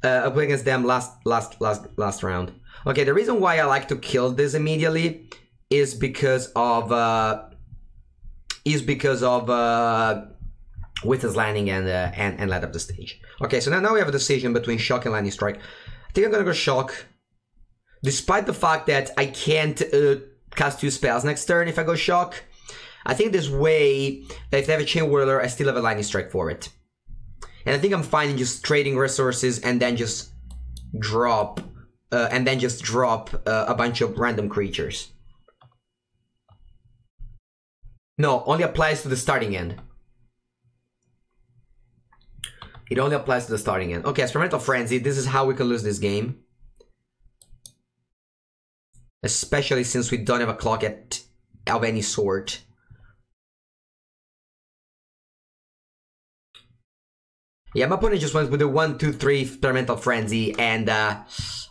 I played against them last round. Okay, the reason why I like to kill this immediately is because of Witness Landing and light up the stage. Okay, so now we have a decision between Shock and Lightning Strike. I think I'm gonna go Shock, despite the fact that I can't cast 2 spells next turn if I go Shock. I think this way, if they have a Chain Whirler, I still have a Lightning Strike for it. And I think I'm fine in just trading resources and then just drop a bunch of random creatures. No, only applies to the starting end. It only applies to the starting end. Okay, Experimental Frenzy, this is how we can lose this game. Especially since we don't have a clock of any sort. Yeah, my opponent just went with the 1, 2, 3 Experimental Frenzy, and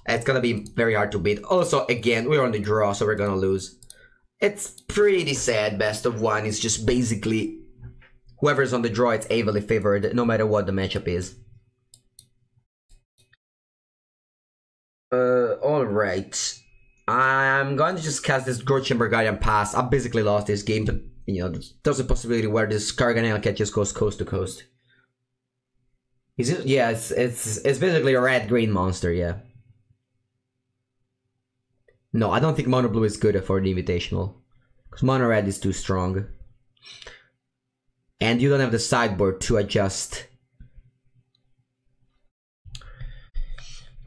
it's gonna be very hard to beat. Also, again, we're on the draw, so we're gonna lose. It's pretty sad, best of 1. It's just basically whoever's on the draw, it's heavily favored, no matter what the matchup is. Alright. I'm going to just cast this Gruul Chamber Guardian pass. I basically lost this game, but, you know, there's a possibility where this Garganel cat just goes coast to coast. Is it? Yeah, it's basically a red-green monster, yeah. No, I don't think Mono Blue is good for the Invitational. Because Mono Red is too strong. And you don't have the sideboard to adjust.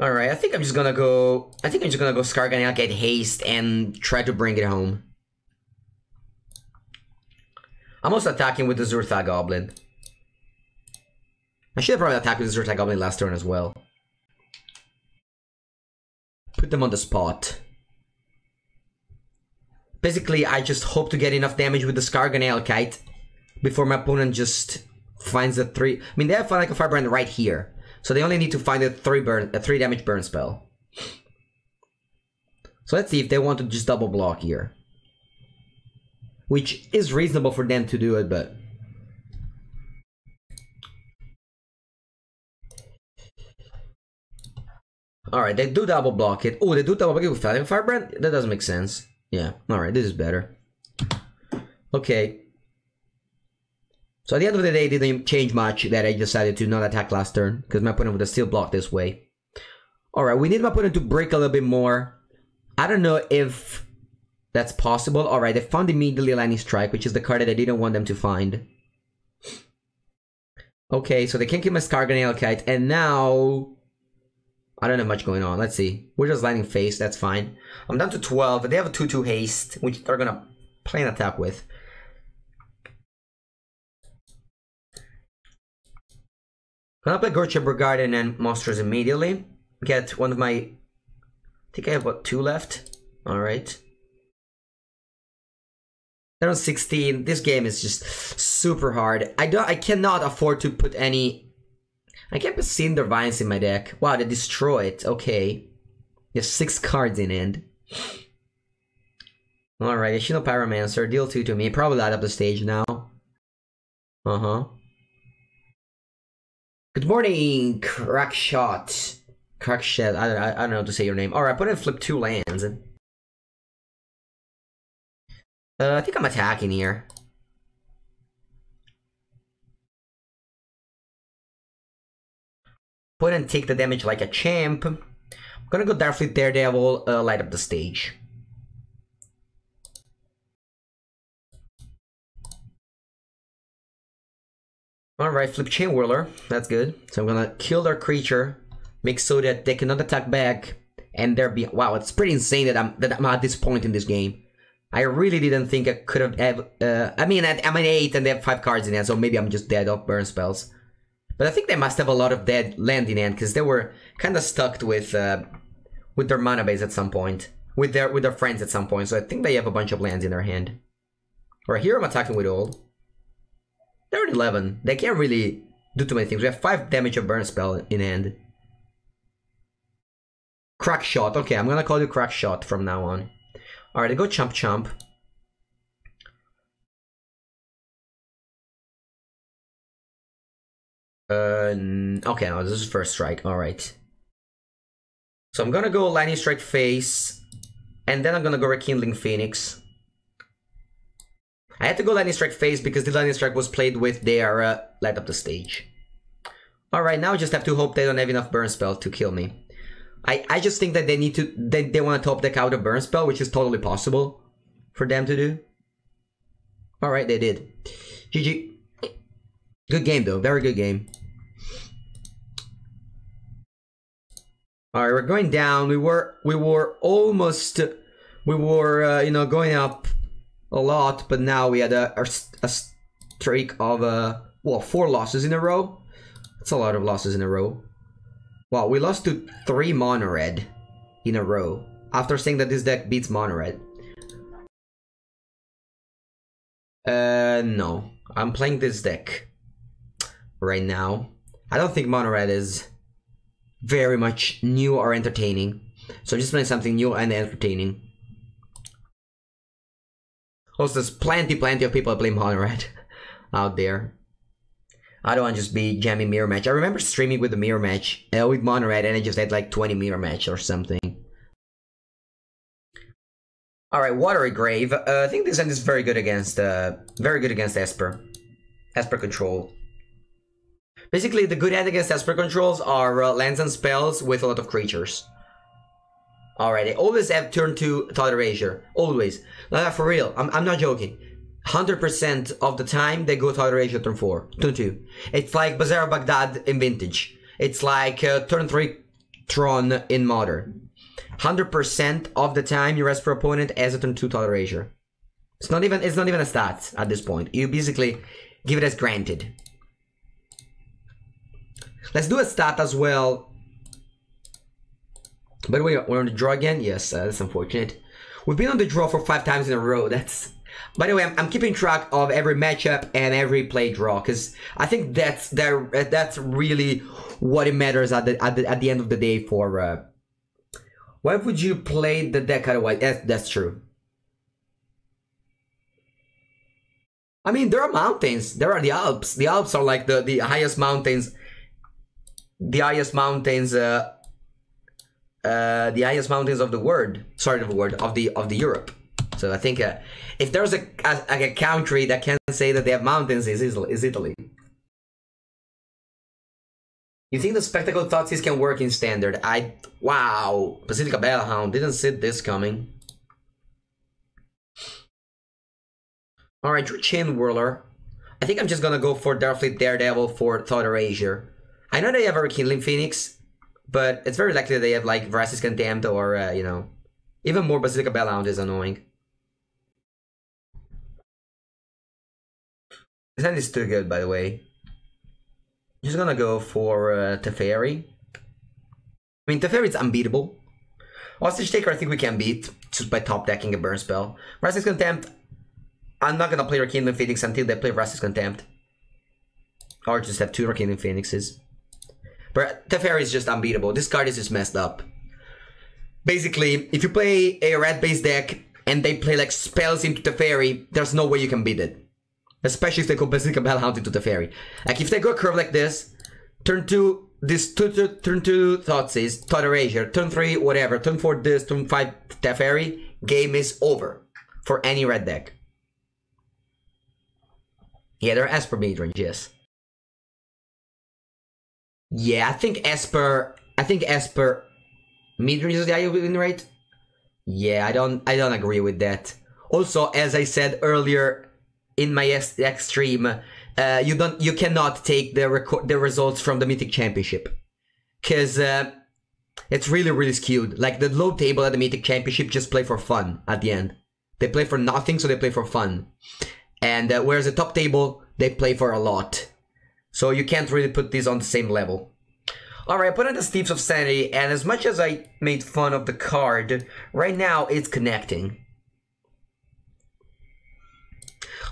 Alright, I think I'm just gonna go Skarganel, get haste, and try to bring it home. I'm also attacking with the Zurtha Goblin. I should have probably attacked with the Zurtha Goblin last turn as well. Put them on the spot. Basically, I just hope to get enough damage with the Skarganel Kite before my opponent just finds a 3. I mean, they have like a Firebrand right here. So they only need to find a 3 damage burn spell. So let's see if they want to just double block here. Which is reasonable for them to do it, but... Alright, they do double block it. Oh, they do double block it with Firebrand? That doesn't make sense. Yeah, alright, this is better. Okay. So at the end of the day, it didn't change much that I decided to not attack last turn, because my opponent would have still blocked this way. Alright, we need my opponent to break a little bit more. I don't know if that's possible. Alright, they found immediately a Lightning Strike, which is the card that I didn't want them to find. Okay, so they can't keep my Skarganel Kite, and now... I don't have much going on. Let's see. We're just Lightning Face, that's fine. I'm down to 12, but they have a 2-2 haste, which they're gonna play an attack with. Gonna play Gruul Chamber Guardian and Monsters immediately. Get one of my... I think I have, what, 2 left? Alright. They're on 16. This game is just super hard. I cannot afford to put any... I can't put Cinder Vines in my deck. Wow, they destroy it. Okay. There's 6 cards in end. Alright, Ashino Pyromancer. Deal 2 to me. Probably light up the stage now. Uh-huh. Good morning, Crackshot. Crackshot. I don't know how to say your name. Alright, put in flip 2 lands. I think I'm attacking here. Put and take the damage like a champ. I'm gonna go Darkfleet Daredevil, light up the stage. Alright, flip Chain Whirler. That's good. So I'm gonna kill their creature, make so that they cannot attack back, and they're be wow, it's pretty insane that I'm at this point in this game. I really didn't think I could have I mean I'm at 8 and they have 5 cards in hand, so maybe I'm just dead off burn spells. But I think they must have a lot of dead land in hand, because they were kinda stuck with their mana base at some point. With their friends at some point, so I think they have a bunch of lands in their hand. Alright, here I'm attacking with all. They're at 11. They can't really do too many things. We have 5 damage of burn spell in hand. Crack Shot. Okay, I'm gonna call you Crack Shot from now on. Alright, go Chump Chump. Okay, now this is first strike. Alright. So I'm gonna go Lightning Strike face, and then I'm gonna go Rekindling Phoenix. I had to go Lightning Strike face because the Lightning Strike was played with their light up the stage. Alright, now I just have to hope they don't have enough burn spell to kill me. I just think that they need to they want to top deck out a burn spell, which is totally possible for them to do. Alright, they did. GG. Good game though, very good game. Alright, we're going down. We were almost you know, going up a lot, but now we had a streak of well, 4 losses in a row. That's a lot of losses in a row. Wow, we lost to 3 mono red in a row after saying that this deck beats mono red. No, I'm playing this deck right now. I don't think mono red is very much new or entertaining, so I'm just playing something new and entertaining. Also, there's plenty of people that play mono red out there. I don't want to just be jamming mirror match. I remember streaming with the mirror match with mono red, and I just had like 20 mirror match or something. All right, Watery Grave. I think this end is very good against Esper. Esper control. Basically, the good end against Esper controls are lands and spells with a lot of creatures. Alright, they always have turn 2 Thought Erasure. Always. No, for real. I'm not joking. 100% of the time, they go Thought Erasure turn 4. Turn 2. It's like Bazaar of Baghdad in Vintage. It's like turn 3 Tron in Modern. 100% of the time, your Esper opponent has a turn 2 Thought Erasure. It's not even a stat at this point. You basically give it as granted. Let's do a stat as well. By the way, we're on the draw again? Yes, that's unfortunate. We've been on the draw for 5 times in a row. That's... By the way, I'm keeping track of every matchup and every play draw, because I think that's really what it matters at the end of the day for... Why would you play the deck otherwise? That's true. I mean, there are mountains. There are the Alps. The Alps are like the highest mountains. The highest mountains... the highest mountains of the world. Sorry, of the Europe. So I think if there's a country that can say that they have mountains, is Italy. You think the Spectacle Thoughtseize can work in Standard? Wow, Basilica Bellhound, didn't see this coming. Alright, Drew Chain Whirler. I think I'm just gonna go for Darkfleet Daredevil for Thought Erasure. I know they have a Rekindling Phoenix, but it's very likely they have like Vrasis Contempt or, you know, even more Basilica Bellhound is annoying. This hand is too good, by the way. Just gonna go for Teferi. I mean, Teferi is unbeatable. Hostage Taker I think we can beat just by top decking a burn spell. Vrasis Contempt, I'm not gonna play Rekindling Phoenix until they play Vrasis Contempt. Or just have 2 Rekindling Phoenixes. But Teferi is just unbeatable. This card is just messed up. Basically, if you play a red-based deck and they play like spells into Teferi, there's no way you can beat it. Especially if they go Basilica Bellhound into Teferi. Like if they go a curve like this, turn 2, this turn 2 Thoughtseize, Thought Erasure, turn 3 whatever, turn 4 this, turn 5 Teferi, game is over for any red deck. Yeah, they're Esper midrange, yes. Yeah, I think Esper midrange is the high win rate. Yeah, I don't agree with that. Also, as I said earlier in my X stream, you cannot take the results from the Mythic Championship, because it's really skewed. Like the low table at the Mythic Championship just play for fun at the end. They play for nothing, so they play for fun. And whereas the top table, they play for a lot. So you can't really put these on the same level. Alright, I put in the Thieves of Sanity, and as much as I made fun of the card, right now it's connecting.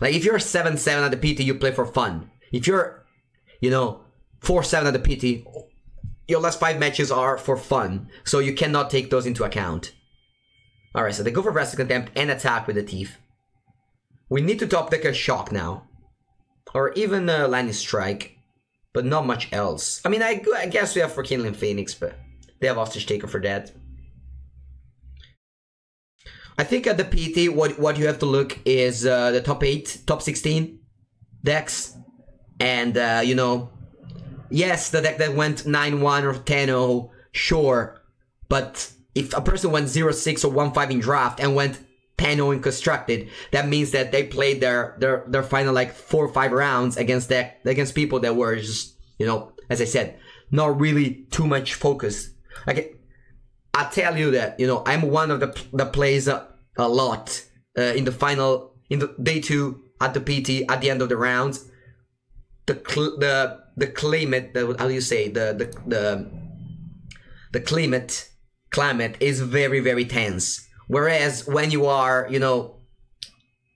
Like if you're 7-7 at the PT, you play for fun. If you're, you know, 4-7 at the PT, your last 5 matches are for fun. So you cannot take those into account. Alright, so they go for Rescue Attempt and attack with the Thief. We need to top deck a Shock now. Or even a Lightning Strike. But not much else. I mean, I guess we have for Kindling Phoenix, but they have Hostage Taker for that. I think at the PT, what you have to look is the top 8, top 16 decks. And, you know, yes, the deck that went 9-1 or 10-0, sure. But if a person went 0-6 or 1-5 in draft and went 10-0 in constructed, that means that they played their final like 4 or 5 rounds against people that were just, you know, as I said, not really too much focus. Like I tell you that, you know, I'm one of the plays a lot in the final, in the day 2 at the PT at the end of the rounds. The climate, how do you say, the climate is very tense. Whereas when you are, you know,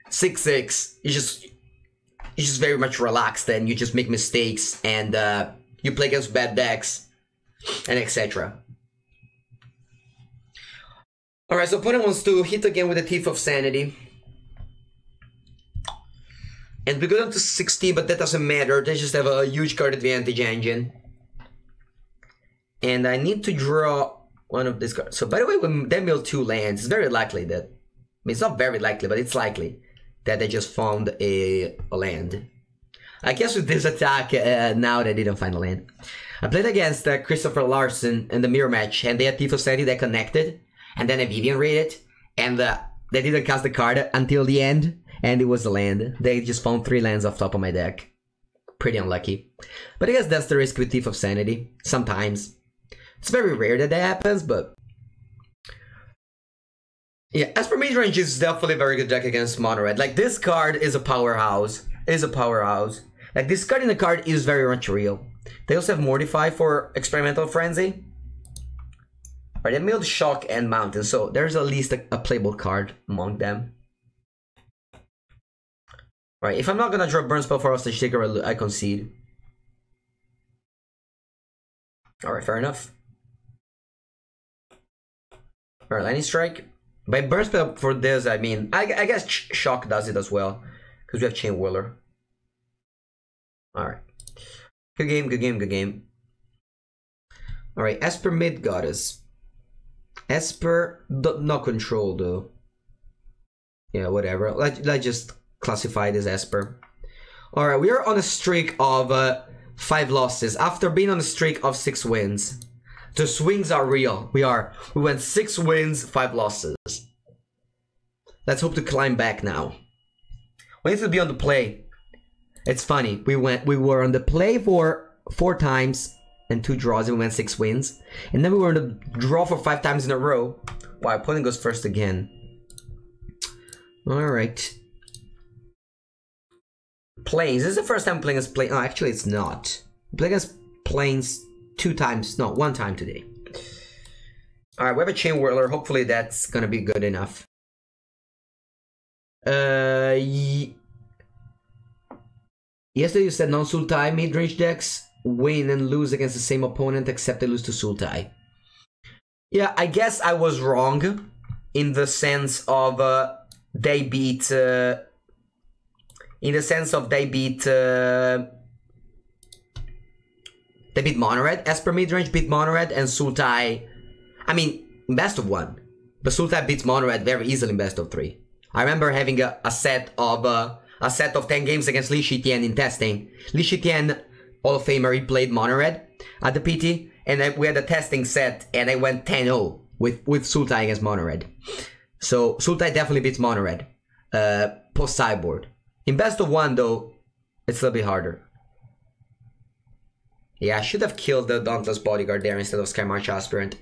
6-6, you just very much relaxed and you just make mistakes and you play against bad decks and etc. Alright, so opponent wants to hit again with the Thief of Sanity. And we go down to 16, but that doesn't matter. They just have a huge card advantage engine. And I need to draw one of these cards. So by the way, when they mill 2 lands, it's very likely that, I mean, it's not very likely, but it's likely that they just found a land. I guess with this attack, now they didn't find a land. I played against Christopher Larson in the mirror match, and they had Thief of Sanity that connected, and then I Vivian raided, and they didn't cast the card until the end, and it was a land. They just found 3 lands off top of my deck. Pretty unlucky. But I guess that's the risk with Thief of Sanity, sometimes. It's very rare that happens, but... yeah, as for midrange, it's definitely a very good deck against mono red. Like, this card is a powerhouse. Like, this card in the card is very much real. They also have Mortify for Experimental Frenzy. Alright, they milled Shock and Mountain, so there's at least a playable card among them. Alright, if I'm not gonna draw Burn Spell for Hostage Taker, I concede. Alright, fair enough. Alright, Lightning Strike. By Burn Spell for this, I mean, I guess Shock does it as well. Because we have Chain Whirler. Alright. Good game. Alright, Esper mid Goddess. Esper, not control though. Yeah, whatever. Let's just classify it as Esper. Alright, we are on a streak of 5 losses after being on a streak of 6 wins. The swings are real. We went 6 wins, 5 losses. Let's hope to climb back now. We need to be on the play. It's funny. We were on the play for 4 times and 2 draws, and we went 6 wins. And then we were on the draw for 5 times in a row. Wow, opponent goes first again. Alright. Plains. This is the first time playing as Plains. Oh, actually it's not. I'm playing as Plains 2 times. No, 1 time today. Alright, we have a Chain Whirler. Hopefully that's gonna be good enough. Yesterday you said non-Sultai mid-range decks win and lose against the same opponent except they lose to Sultai. Yeah, I guess I was wrong in the sense of they beat mono red. Esper midrange beat mono red, and Sultai, I mean, best of 1, but Sultai beats mono red very easily in best of 3. I remember having a set of 10 games against Li Shitian in testing. Li Shitian, Hall of Famer, he played mono red at the PT, and we had a testing set, and I went 10-0 with Sultai against mono red. So Sultai definitely beats mono red post sideboard. In best of 1 though, It's a little bit harder. Yeah, I should have killed the Dauntless Bodyguard there instead of Skymarch Aspirant.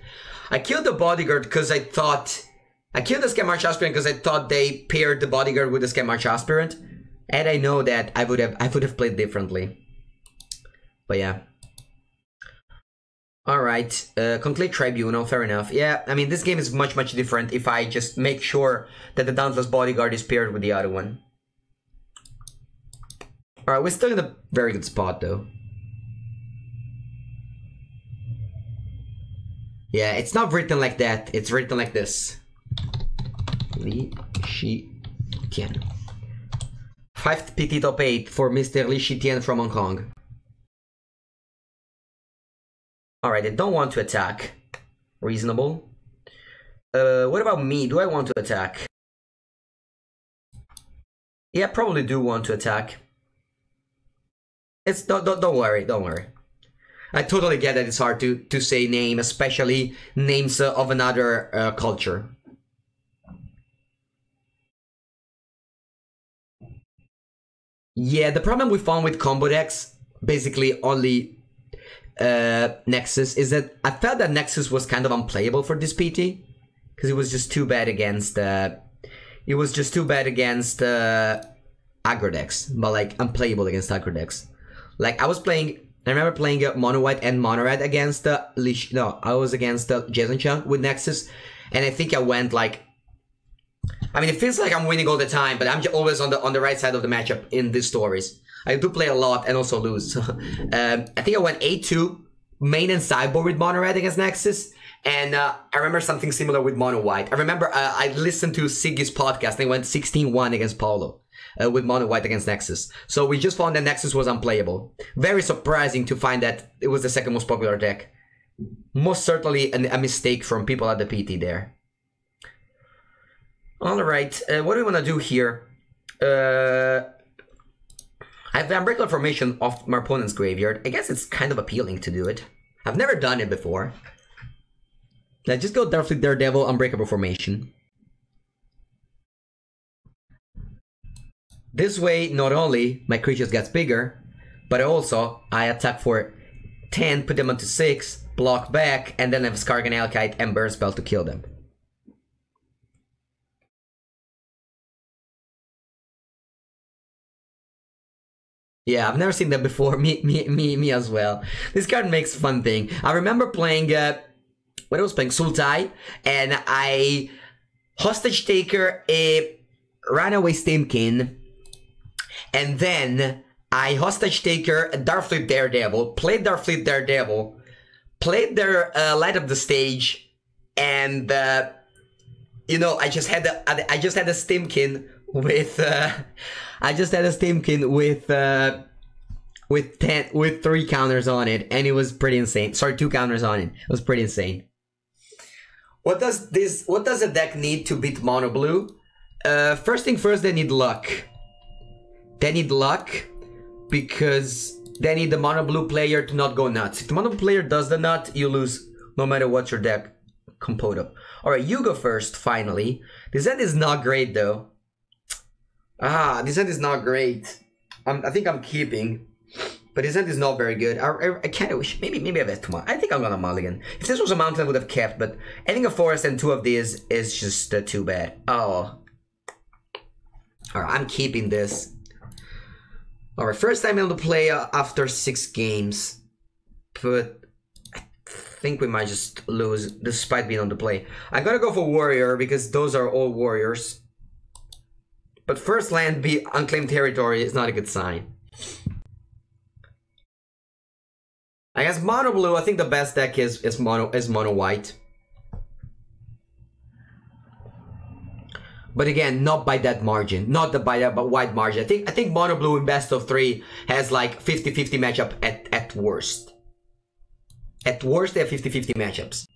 I killed the Bodyguard because I thought... I killed the Skymarch Aspirant because I thought they paired the Bodyguard with the Skymarch Aspirant. And I know that I would have played differently. But yeah. Alright, Conclave Tribunal, fair enough. Yeah, I mean, this game is much, much different if I just make sure that the Dauntless Bodyguard is paired with the other one. Alright, we're still in a very good spot, though. Yeah, it's not written like that. It's written like this. Li Shi Tian. 5 PT top 8 for Mr. Li Shi Tian from Hong Kong. Alright, I don't want to attack. Reasonable. What about me? Do I want to attack? Yeah, probably do want to attack. It's don't worry, don't worry. I totally get that it's hard to say name, especially names of another culture. Yeah, the problem we found with combo decks, basically only Nexus, is that I felt that Nexus was kind of unplayable for this PT, because it was just too bad against aggro decks, but like unplayable against aggro decks. Like I remember playing Mono White and Mono Red against I was against Jason Chung with Nexus, and I think I went like, I mean, it feels like I'm winning all the time, but I'm always on the right side of the matchup in these stories. I do play a lot and also lose. I think I went 8-2 main and sideboard with Mono Red against Nexus, and I remember something similar with Mono White. I remember I listened to Siggy's podcast and they went 16-1 against Paulo. With Mono White against Nexus. So we just found that Nexus was unplayable. Very surprising to find that it was the second most popular deck. Most certainly a mistake from people at the PT there. Alright, what do we want to do here? I have the Unbreakable Formation off my opponent's graveyard. I guess it's kind of appealing to do it. I've never done it before. Let's just go Darkfleet Daredevil, Unbreakable Formation. This way, not only my creatures gets bigger, but also I attack for 10, put them onto 6, block back, and then have Skargan Alkite and Burn Spell to kill them. Yeah, I've never seen that before. Me as well. This card makes fun thing. I remember playing, when I was playing Sultai, and I Hostage Taker a Runaway Stimkin. And then I Hostage Taker Darkfleet Daredevil, played Darkfleet Daredevil, played their Light Up the Stage, and you know, I just had a Stimkin with with 3 counters on it, and it was pretty insane. Sorry, 2 counters on it. It was pretty insane. What does a deck need to beat Mono Blue? First thing first, they need luck. They need luck because they need the Mono Blue player to not go nuts. If the Mono Blue player does the nut, you lose no matter what your deck composed of. Alright, you go first, finally. This end is not great though. This end is not great. I think I'm keeping. But this end is not very good. I kind of wish, maybe I have too much. I think I'm gonna mulligan. If this was a mountain, I would have kept, but adding a forest and 2 of these is just too bad. Oh. Alright, I'm keeping this. Alright, first time able to play after 6 games. But I think we might just lose despite being on the play. I'm gonna go for Warrior because those are all Warriors. But first land be unclaimed territory is not a good sign. I guess Mono Blue, I think the best deck is Mono White. But again, not by that margin. Not by that wide margin. I think Mono Blue in best of 3 has like 50-50 matchup at worst. At worst, they have 50-50 matchups.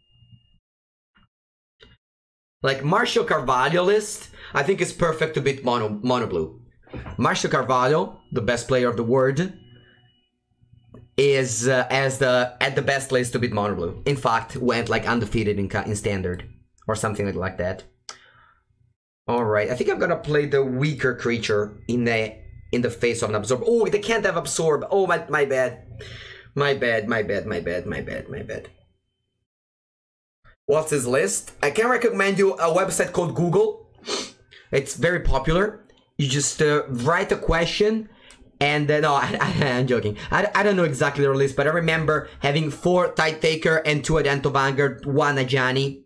Like Martial Carvalho list, I think is perfect to beat Mono Blue. Martial Carvalho, the best player of the world, is at the best list to beat Mono Blue. In fact, went like undefeated in standard or something like that. All right, I think I'm gonna play the weaker creature in in the face of an absorb. Oh, they can't have absorb. Oh, my bad. My bad. What's his list? I can recommend you a website called Google. It's very popular. You just write a question, and no, I'm joking. I don't know exactly their list, but I remember having 4 Tide Taker and 2 Adento Vanguard, 1 Ajani.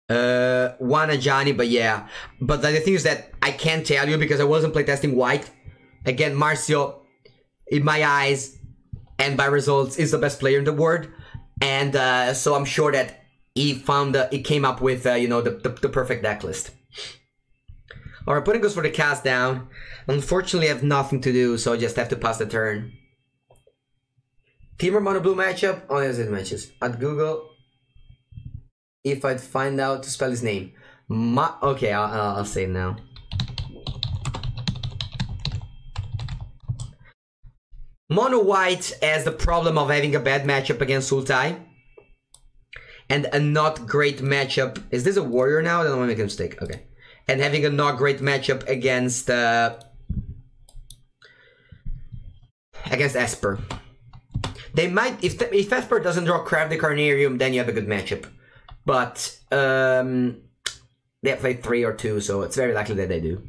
1 Ajani, but yeah. But the thing is that I can't tell you because I wasn't playtesting white. Again, Marcio, in my eyes and by results, is the best player in the world, and so I'm sure that he came up with you know, the perfect deck list. All right, Pudding goes for the cast down. Unfortunately, I have nothing to do, so I just have to pass the turn. Teamer mono blue matchup. Oh, there's it matches at Google. If I'd find out to spell his name, okay, I'll say it now. Mono white has the problem of having a bad matchup against Sultai. And a not great matchup. Is this a warrior now? I don't want to make a mistake. Okay. And having a not great matchup against Esper. They might, if Esper doesn't draw Craft the Carnarium, then you have a good matchup. But they have played 3 or 2, so it's very likely that they do.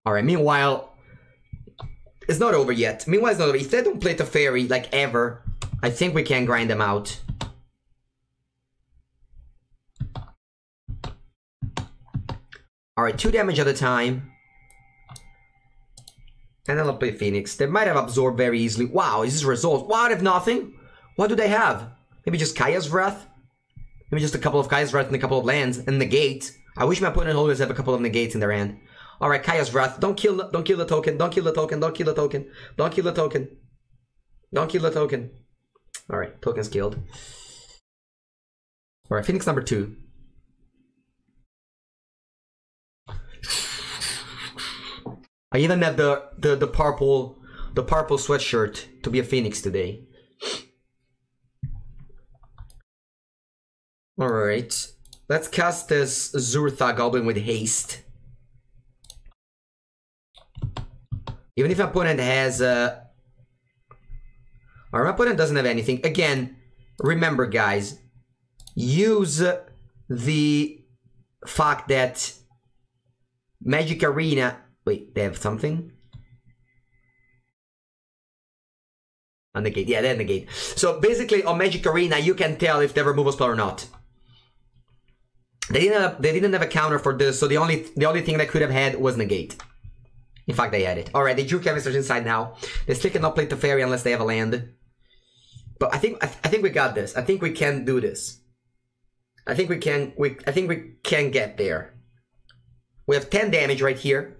Alright, meanwhile, it's not over yet. Meanwhile, it's not over. If they don't play Teferi, like, ever, I think we can grind them out. Alright, 2 damage at a time. And then I'll play Phoenix. They might have absorbed very easily. Wow, is this result? Wow, they have nothing? What do they have? Maybe just Kaya's Wrath? Maybe just a couple of Kaya's Wrath and a couple of lands and negate. I wish my opponent always have a couple of negates in their hand. Alright, Kaya's Wrath. Don't kill the token. Don't kill the token. Don't kill the token. Don't kill the token. Don't kill the token. Alright, token's killed. Alright, Phoenix number 2. I even have the purple sweatshirt to be a Phoenix today. Alright. Let's cast this Zurtha Goblin with haste. Even if my opponent has or my opponent doesn't have anything. Again, remember guys, use the fact that Magic Arena. Wait, they have something? A negate. Yeah, they have negate. So basically on Magic Arena you can tell if they remove a spell or not. They didn't have a counter for this, so the only thing they could have had was negate. In fact, they had it. Alright, they drew Chemisters inside now. They still cannot play Teferi unless they have a land. But I think we got this. I think we can do this. I think we can get there. We have 10 damage right here.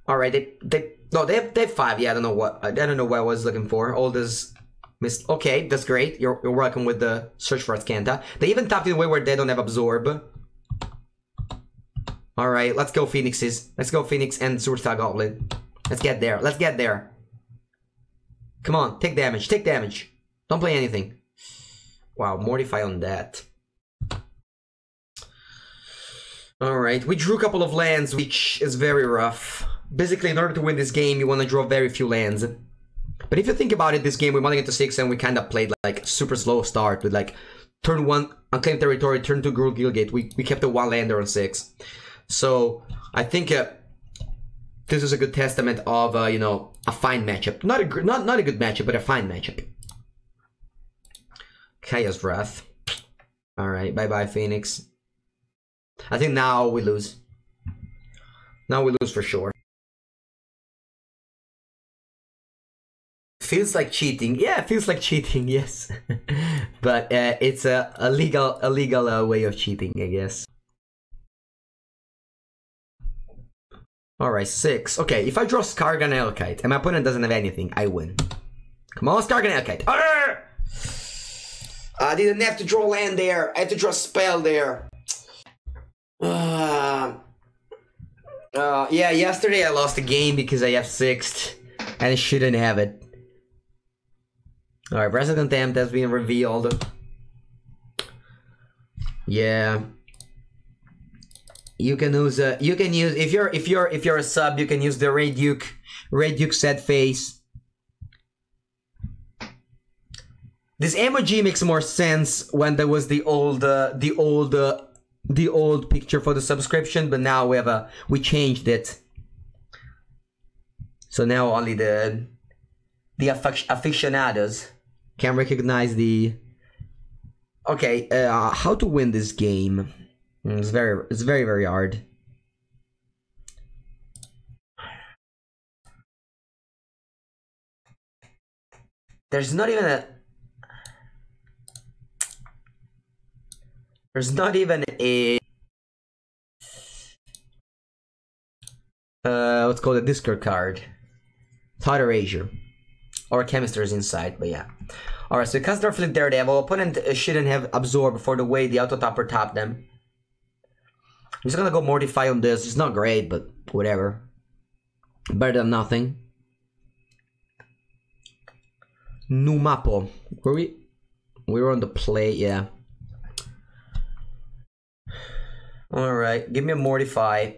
Alright, they have 5. Yeah, I don't know what I was looking for. All this missed. Okay, that's great. You're welcome with the search for Ascanta. They even tapped it away where they don't have absorb. Alright, let's go Phoenixes. Let's go Phoenix and Zurtha Goblin. Let's get there. Let's get there. Come on, take damage. Take damage. Don't play anything. Wow, Mortify on that. Alright, we drew a couple of lands, which is very rough. Basically, in order to win this game, you want to draw very few lands. But if you think about it, this game, we want to get to 6 and we kind of played like super slow start with like turn 1 unclaimed territory, turn 2 Gruul Guildgate. We kept a 1 lander on 6. So I think this is a good testament of you know, a fine matchup. Not a good matchup, but a fine matchup. Kaya's Wrath. Alright, bye-bye Phoenix. I think now we lose. Now we lose for sure. Feels like cheating. Yeah, it feels like cheating, yes. But it's a legal way of cheating, I guess. Alright, 6. Okay, if I draw Skargan Elkite and my opponent doesn't have anything, I win. Come on, Skargan Elkite. Arrgh! I didn't have to draw land there. I had to draw a spell there. Yeah, yesterday I lost the game because I F6'd and I shouldn't have it. Alright, Resident Tempt has been revealed. Yeah. You can use if you're a sub, you can use the Ray Duke sad face. This emoji makes more sense when there was the old picture for the subscription, but now we changed it. So now only the aficionados can recognize the. Okay, how to win this game? It's very hard. There's not even a. There's not even a. What's called a Discord card. Thought erasure. Or chemistry is inside, but yeah. Alright, so cast their Flip Daredevil. Opponent shouldn't have absorbed for the way the auto topper tapped them. I'm just gonna go Mortify on this. It's not great, but whatever. Better than nothing. Numapo. Were we? We were on the play, yeah. Alright, give me a Mortify.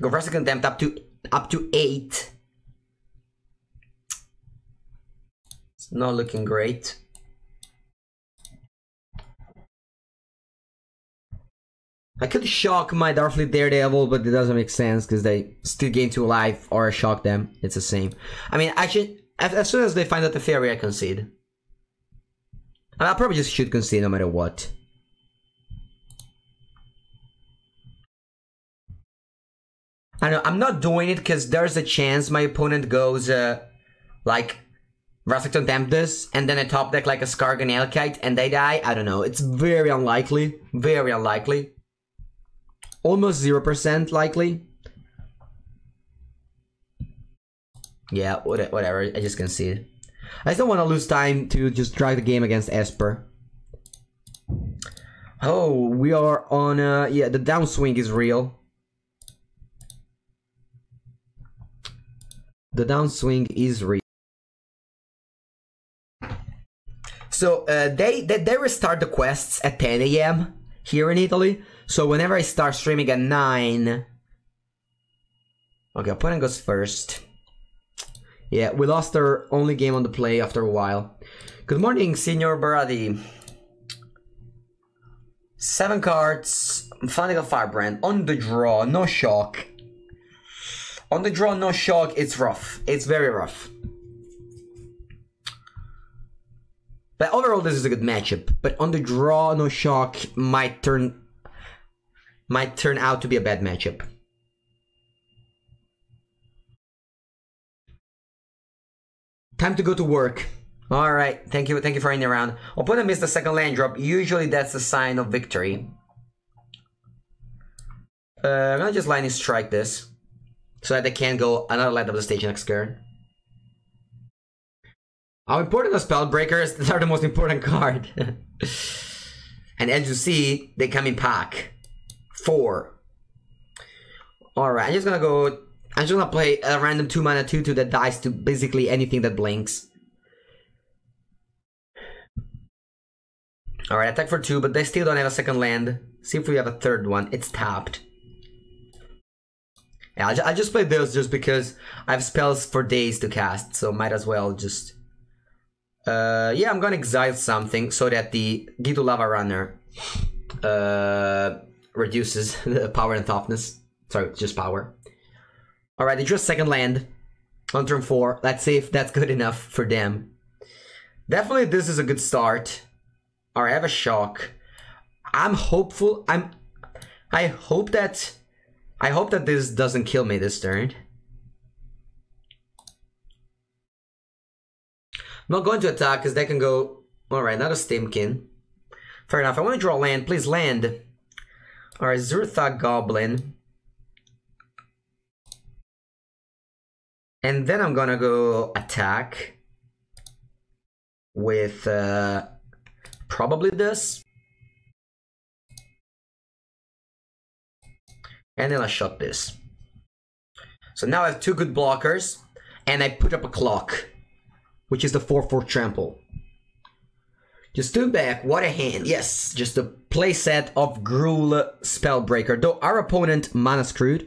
Go for a second attempt up to 8. It's not looking great. I could shock my Darfleet Daredevil, but it doesn't make sense because they still gain 2 life, or I shock them. It's the same. I mean, actually, as soon as they find out the fairy, I concede. I'll probably just shoot concede no matter what. I know, I'm not doing it because there's a chance my opponent goes, like, Rasicton Tempest, and then I top deck like a Skargan Elkite, and they die. I don't know, it's very unlikely. Very unlikely. Almost 0% likely. Yeah, whatever, I just concede. I just don't want to lose time to just drag the game against Esper. Oh, we are on, yeah, the downswing is real. The downswing is real. So they restart the quests at 10 AM here in Italy. So whenever I start streaming at 9. Okay, opponent goes first. Yeah, we lost our only game on the play after a while. Good morning, Signor Baradi. 7 cards. I'm finding a Firebrand. On the draw, no shock. On the draw, no shock. It's rough. It's very rough. But overall, this is a good matchup. But on the draw, no shock might turn out to be a bad matchup. Time to go to work. All right, thank you for hanging around. Opponent missed the second land drop. Usually, that's a sign of victory. I'm gonna just lightning strike this, so that they can't go another light up the stage next turn. How important are Spellbreakers? These are the most important card. And as you see, they come in pack. 4. Alright, I'm just gonna play a random 2-mana 2/2 that dies to basically anything that blinks. Alright, attack for 2, but they still don't have a second land. See if we have a third one. It's tapped. Yeah, I just play those just because I have spells for days to cast, so might as well just... yeah, I'm gonna exile something so that the Gitu Lava Runner reduces the power and toughness. Sorry, just power. Alright, they drew a second land on turn 4. Let's see if that's good enough for them. Definitely this is a good start. Alright, I have a shock. I'm hopeful. I hope that this doesn't kill me this turn. I'm not going to attack because they can go... Alright, not a Stimkin. Fair enough. I want to draw land. Please land. Alright, Zurthag Goblin. And then I'm gonna go attack with probably this. And then I shot this. So now I have 2 good blockers. and I put up a clock, which is the 4/4 trample. Just stood back, what a hand. Yes, just a playset of Gruul Spellbreaker. Though our opponent mana screwed.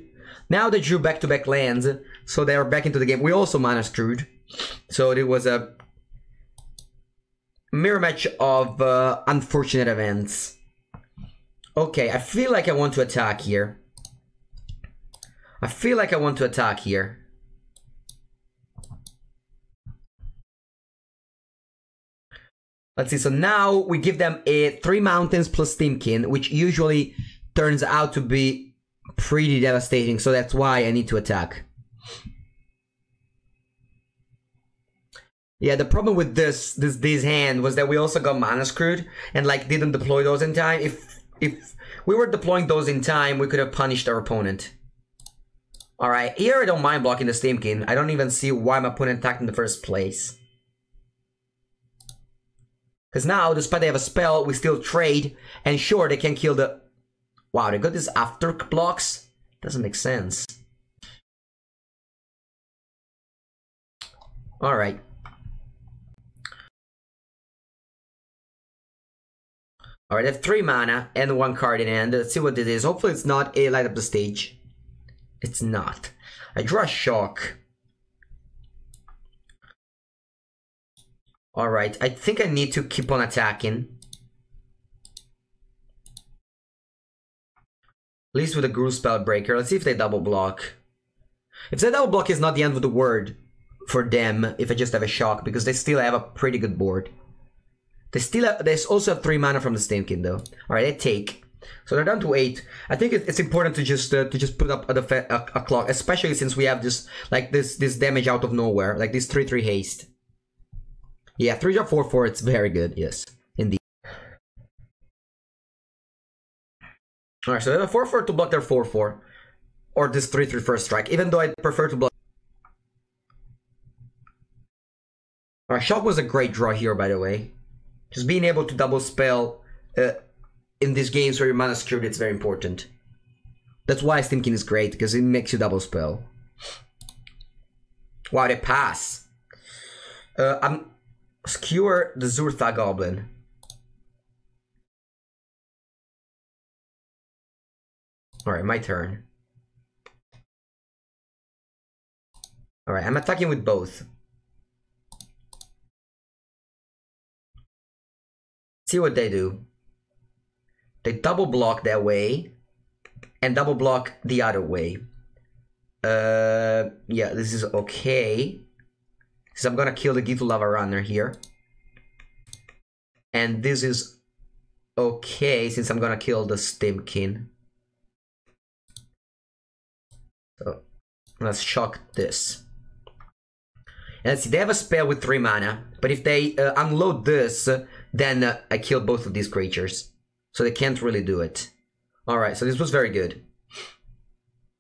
Now they drew back-to-back lands, so they are back into the game. We also mana screwed. So it was a mirror match of unfortunate events. Okay, I feel like I want to attack here. Let's see, so now we give them a 3 mountains plus Steamkin, which usually turns out to be pretty devastating, so that's why I need to attack. Yeah, the problem with this hand was that we also got mana screwed and like didn't deploy those in time. If we were deploying those in time, we could have punished our opponent. Alright, here I don't mind blocking the Steamkin. I don't even see why my opponent attacked in the first place. Because now, despite they have a spell, we still trade, and sure, they can kill the... Wow, they got this after blocks? Doesn't make sense. Alright. Alright, I have 3 mana and 1 card in hand. Let's see what this is. Hopefully it's not a light up the stage. It's not. I draw a shock. Alright, I think I need to keep on attacking. At least with a Gruul Spellbreaker. Let's see if they double block. If they double block, it's not the end of the word for them if I just have a shock, because they still have a pretty good board. They also have 3 mana from the Steamkin though. Alright, they take. So they're down to 8. I think it's important to just put up a clock, especially since we have this this damage out of nowhere, like this 3/3 haste. Yeah, 3-drop 4/4, it's very good, yes, indeed. Alright, so they have a 4/4 to block their 4/4. Or this 3/3 first strike, even though I prefer to block. Alright, Shock was a great draw here, by the way. Just being able to double spell in these games where your mana is screwed, it's very important. That's why Steamkin is great, because it makes you double spell. Wow, they pass. I'm Skewer the Zurtha Goblin. Alright, my turn. Alright, I'm attacking with both. See what they do. They double block that way and double block the other way. Yeah, this is okay. So I'm gonna kill the Gitu Lava Runner here. And this is okay since I'm gonna kill the Steamkin. So let's shock this. And let's see, they have a spell with 3 mana, but if they unload this, then I kill both of these creatures. So they can't really do it. Alright, so this was very good.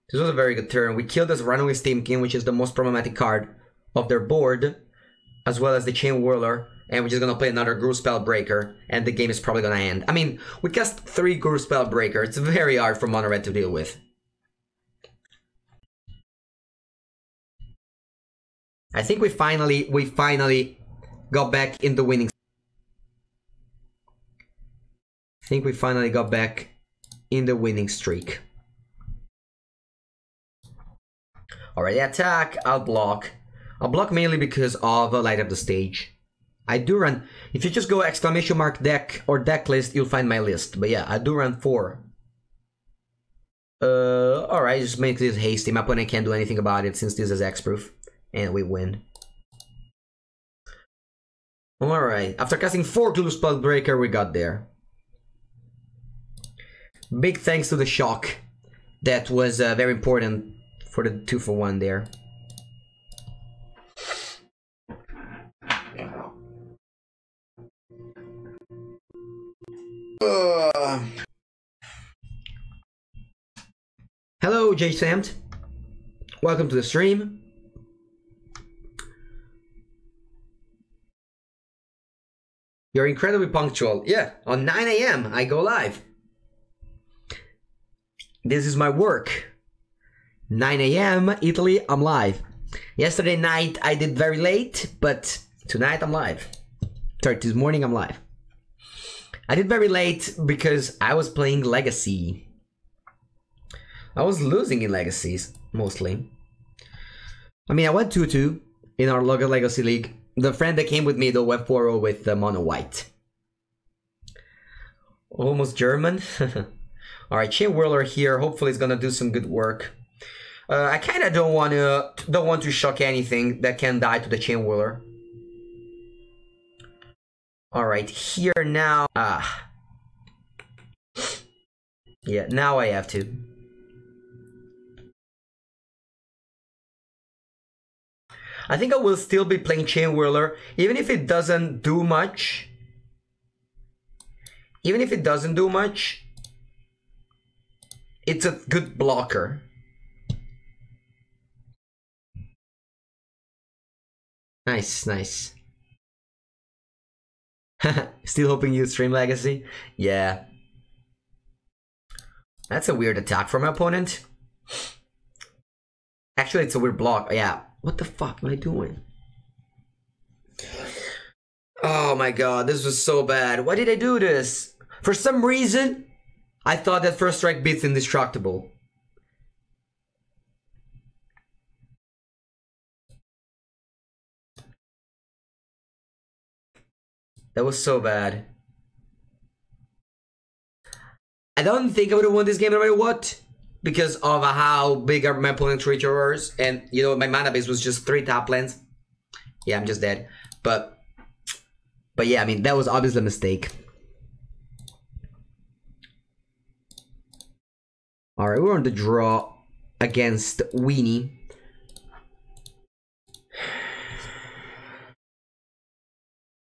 This was a very good turn. We killed this Runaway Steamkin, which is the most problematic card of their board, as well as the Chain Whirler, and we're just gonna play another Gruul Spellbreaker, and the game is probably gonna end. I mean, we cast 3 Gruul Spellbreaker, it's very hard for Mono Red to deal with. I think we finally got back in the winning. I think we finally got back in the winning streak. Alright, attack, I'll block. I'll block mainly because of light up the stage. I do run, if you just go exclamation mark deck or deck list, you'll find my list. But yeah, I do run 4. Alright, just make this hasty. My opponent can't do anything about it since this is X-proof. And we win. Alright, after casting 4 Gruul Spellbreaker, we got there. Big thanks to the shock. That was very important for the 2-for-1 there. Hello, J Samt. Welcome to the stream. You're incredibly punctual. Yeah, on 9 AM I go live. This is my work. 9 AM, Italy, I'm live. Yesterday night I did very late, but tonight I'm live. Sorry, this morning I'm live. I did very late because I was playing Legacy. I was losing in Legacies, mostly. I mean, I went 2-2 in our local Legacy League. The friend that came with me, though, went 4-0 with the Mono White. Almost German. Alright, Chain Whirler here. Hopefully it's gonna do some good work. I kinda don't want to shock anything that can die to the Chain Whirler. Alright, here now. Yeah, now I have to. I think I will still be playing Chain Whirler, even if it doesn't do much. Even if it doesn't do much, it's a good blocker. Nice, nice. Still hoping you stream Legacy? Yeah. That's a weird attack from my opponent. Actually, it's a weird block. Yeah. What the fuck am I doing? Oh my god, this was so bad. Why did I do this? For some reason, I thought that first strike beats indestructible. That was so bad. I don't think I would have won this game no matter what, because of how big my opponent's creature was, and you know my mana base was just 3 top lands. Yeah, I'm just dead. But yeah, I mean that was obviously a mistake. Alright, we're on the draw against Weenie.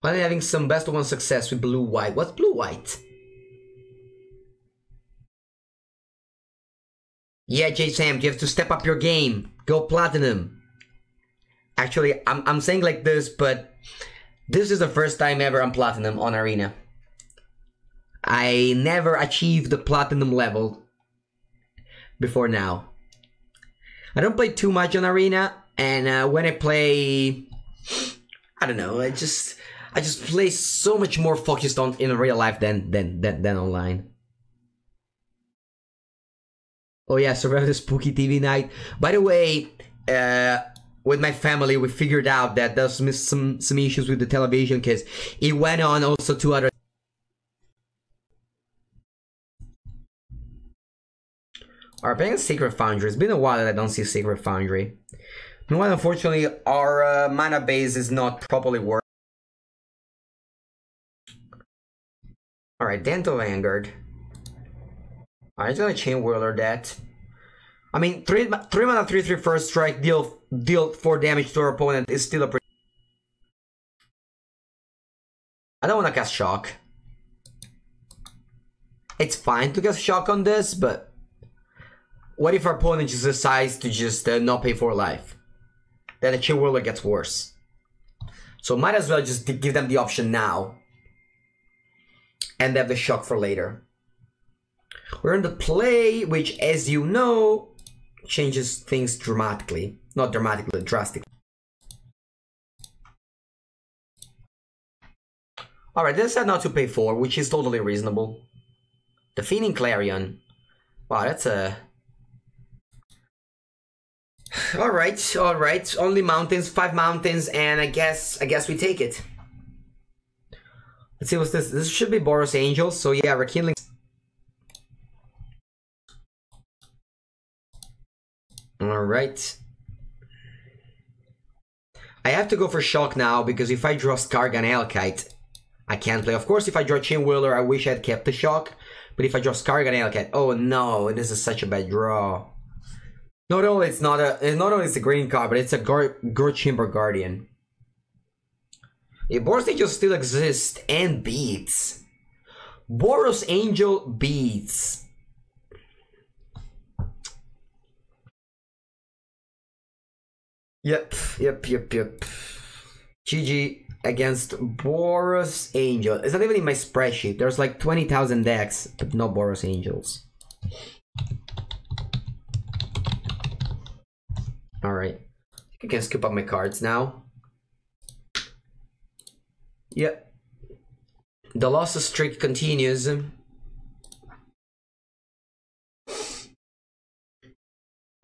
Finally having some best of 1 success with blue-white. What's blue-white? Yeah, J-Sam, you have to step up your game. Go platinum. Actually, I'm saying like this, but this is the first time ever I'm platinum on Arena. I never achieved the platinum level before now. I don't play too much on Arena, and when I play, I don't know, I just play so much more focused on in real life than online. Oh yeah, survive the spooky TV night. By the way, with my family, we figured out that there's some issues with the television because it went on also to other. Our playing Sacred Foundry. It's been a while that I don't see Sacred Foundry. Meanwhile, unfortunately, our mana base is not properly working. Alright, Dental Vanguard. Alright, I'm gonna Chain Whirler that. I mean, 3 mana 3/3 first strike, deal 4 damage to our opponent is still a pretty. I don't wanna cast Shock. It's fine to cast Shock on this, but what if our opponent just decides to just not pay for life? Then the Chain Whirler gets worse. So might as well just give them the option now. And have the Shock for later. We're in the play, which, as you know, changes things dramatically. Not dramatically, drastically. Alright, this said not to pay for, which is totally reasonable. The Fiending Clarion. Wow, that's a... Alright, alright. Only mountains, 5 mountains, and I guess we take it. Let's see what's this. This should be Boros Angels, so yeah, Rekindling. Alright. I have to go for Shock now, because if I draw Skargan Alkite, I can't play. Of course, if I draw Chain Whirler, I wish I'd kept the Shock. But if I draw Skargan Alkite, oh no, this is such a bad draw. Not only it's a green card, but it's a Gorge Chamber Guardian. Yeah, Boros Angel still exists and beats. Boros Angel beats. Yep. GG against Boros Angel. It's not even in my spreadsheet. There's like 20,000 decks, but no Boros Angels. Alright. I can scoop up my cards now. Yep. The loss streak continues. I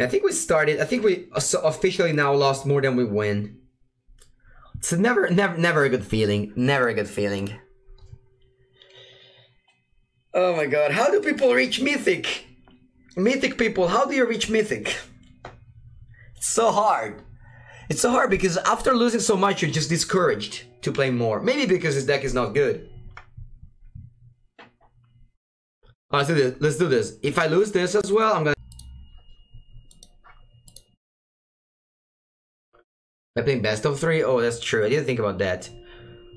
think we officially now lost more than we win. It's never a good feeling. Never a good feeling. Oh my god, how do people reach Mythic? Mythic people, how do you reach Mythic? It's so hard. It's so hard because after losing so much, you're just discouraged to play more. Maybe because his deck is not good. Oh, let's do this. Let's do this. If I lose this as well, I'm gonna... Am I playing best of 3? Oh, that's true. I didn't think about that.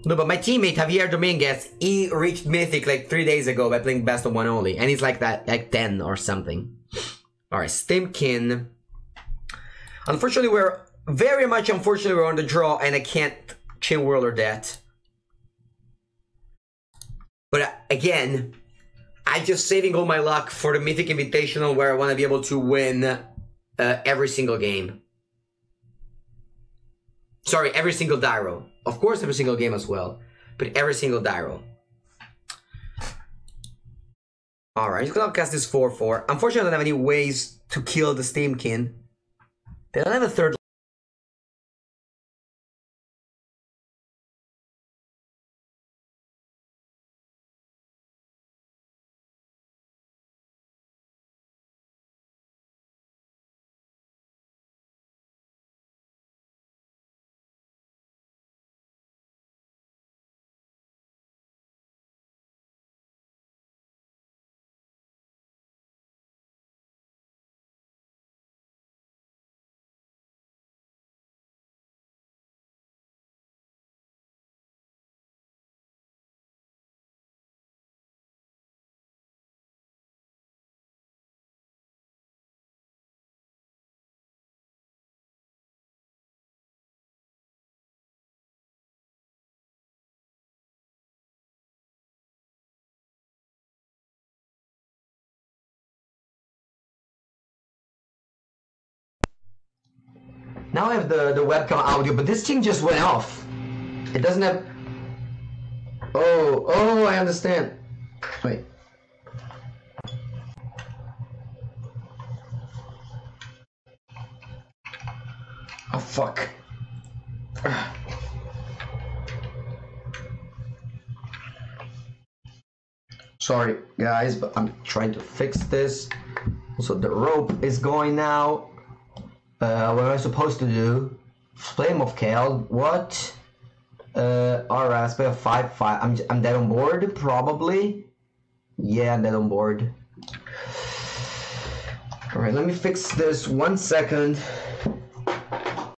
No, but my teammate Javier Dominguez, he reached Mythic like 3 days ago by playing best of 1 only. And he's like that, like 10 or something. Alright, Stimkin. Unfortunately, we're on the draw and I can't Chain Whirler that. But again, I'm just saving all my luck for the Mythic Invitational where I want to be able to win every single game. Sorry, every single die roll. Of course, every single game as well. But every single die roll. Alright, he's gonna cast this 4/4. Unfortunately, I don't have any ways to kill the Steamkin. They don't have a third. Now I have the webcam audio, but this thing just went off. It doesn't have... Oh, I understand. Wait. Oh, fuck. Sorry, guys, but I'm trying to fix this. Also, the rope is going now. What am I supposed to do? Flame of Kale. What? Alright, let's play a 5/5. I'm dead on board, probably. Yeah, I'm dead on board. Alright, let me fix this 1 second.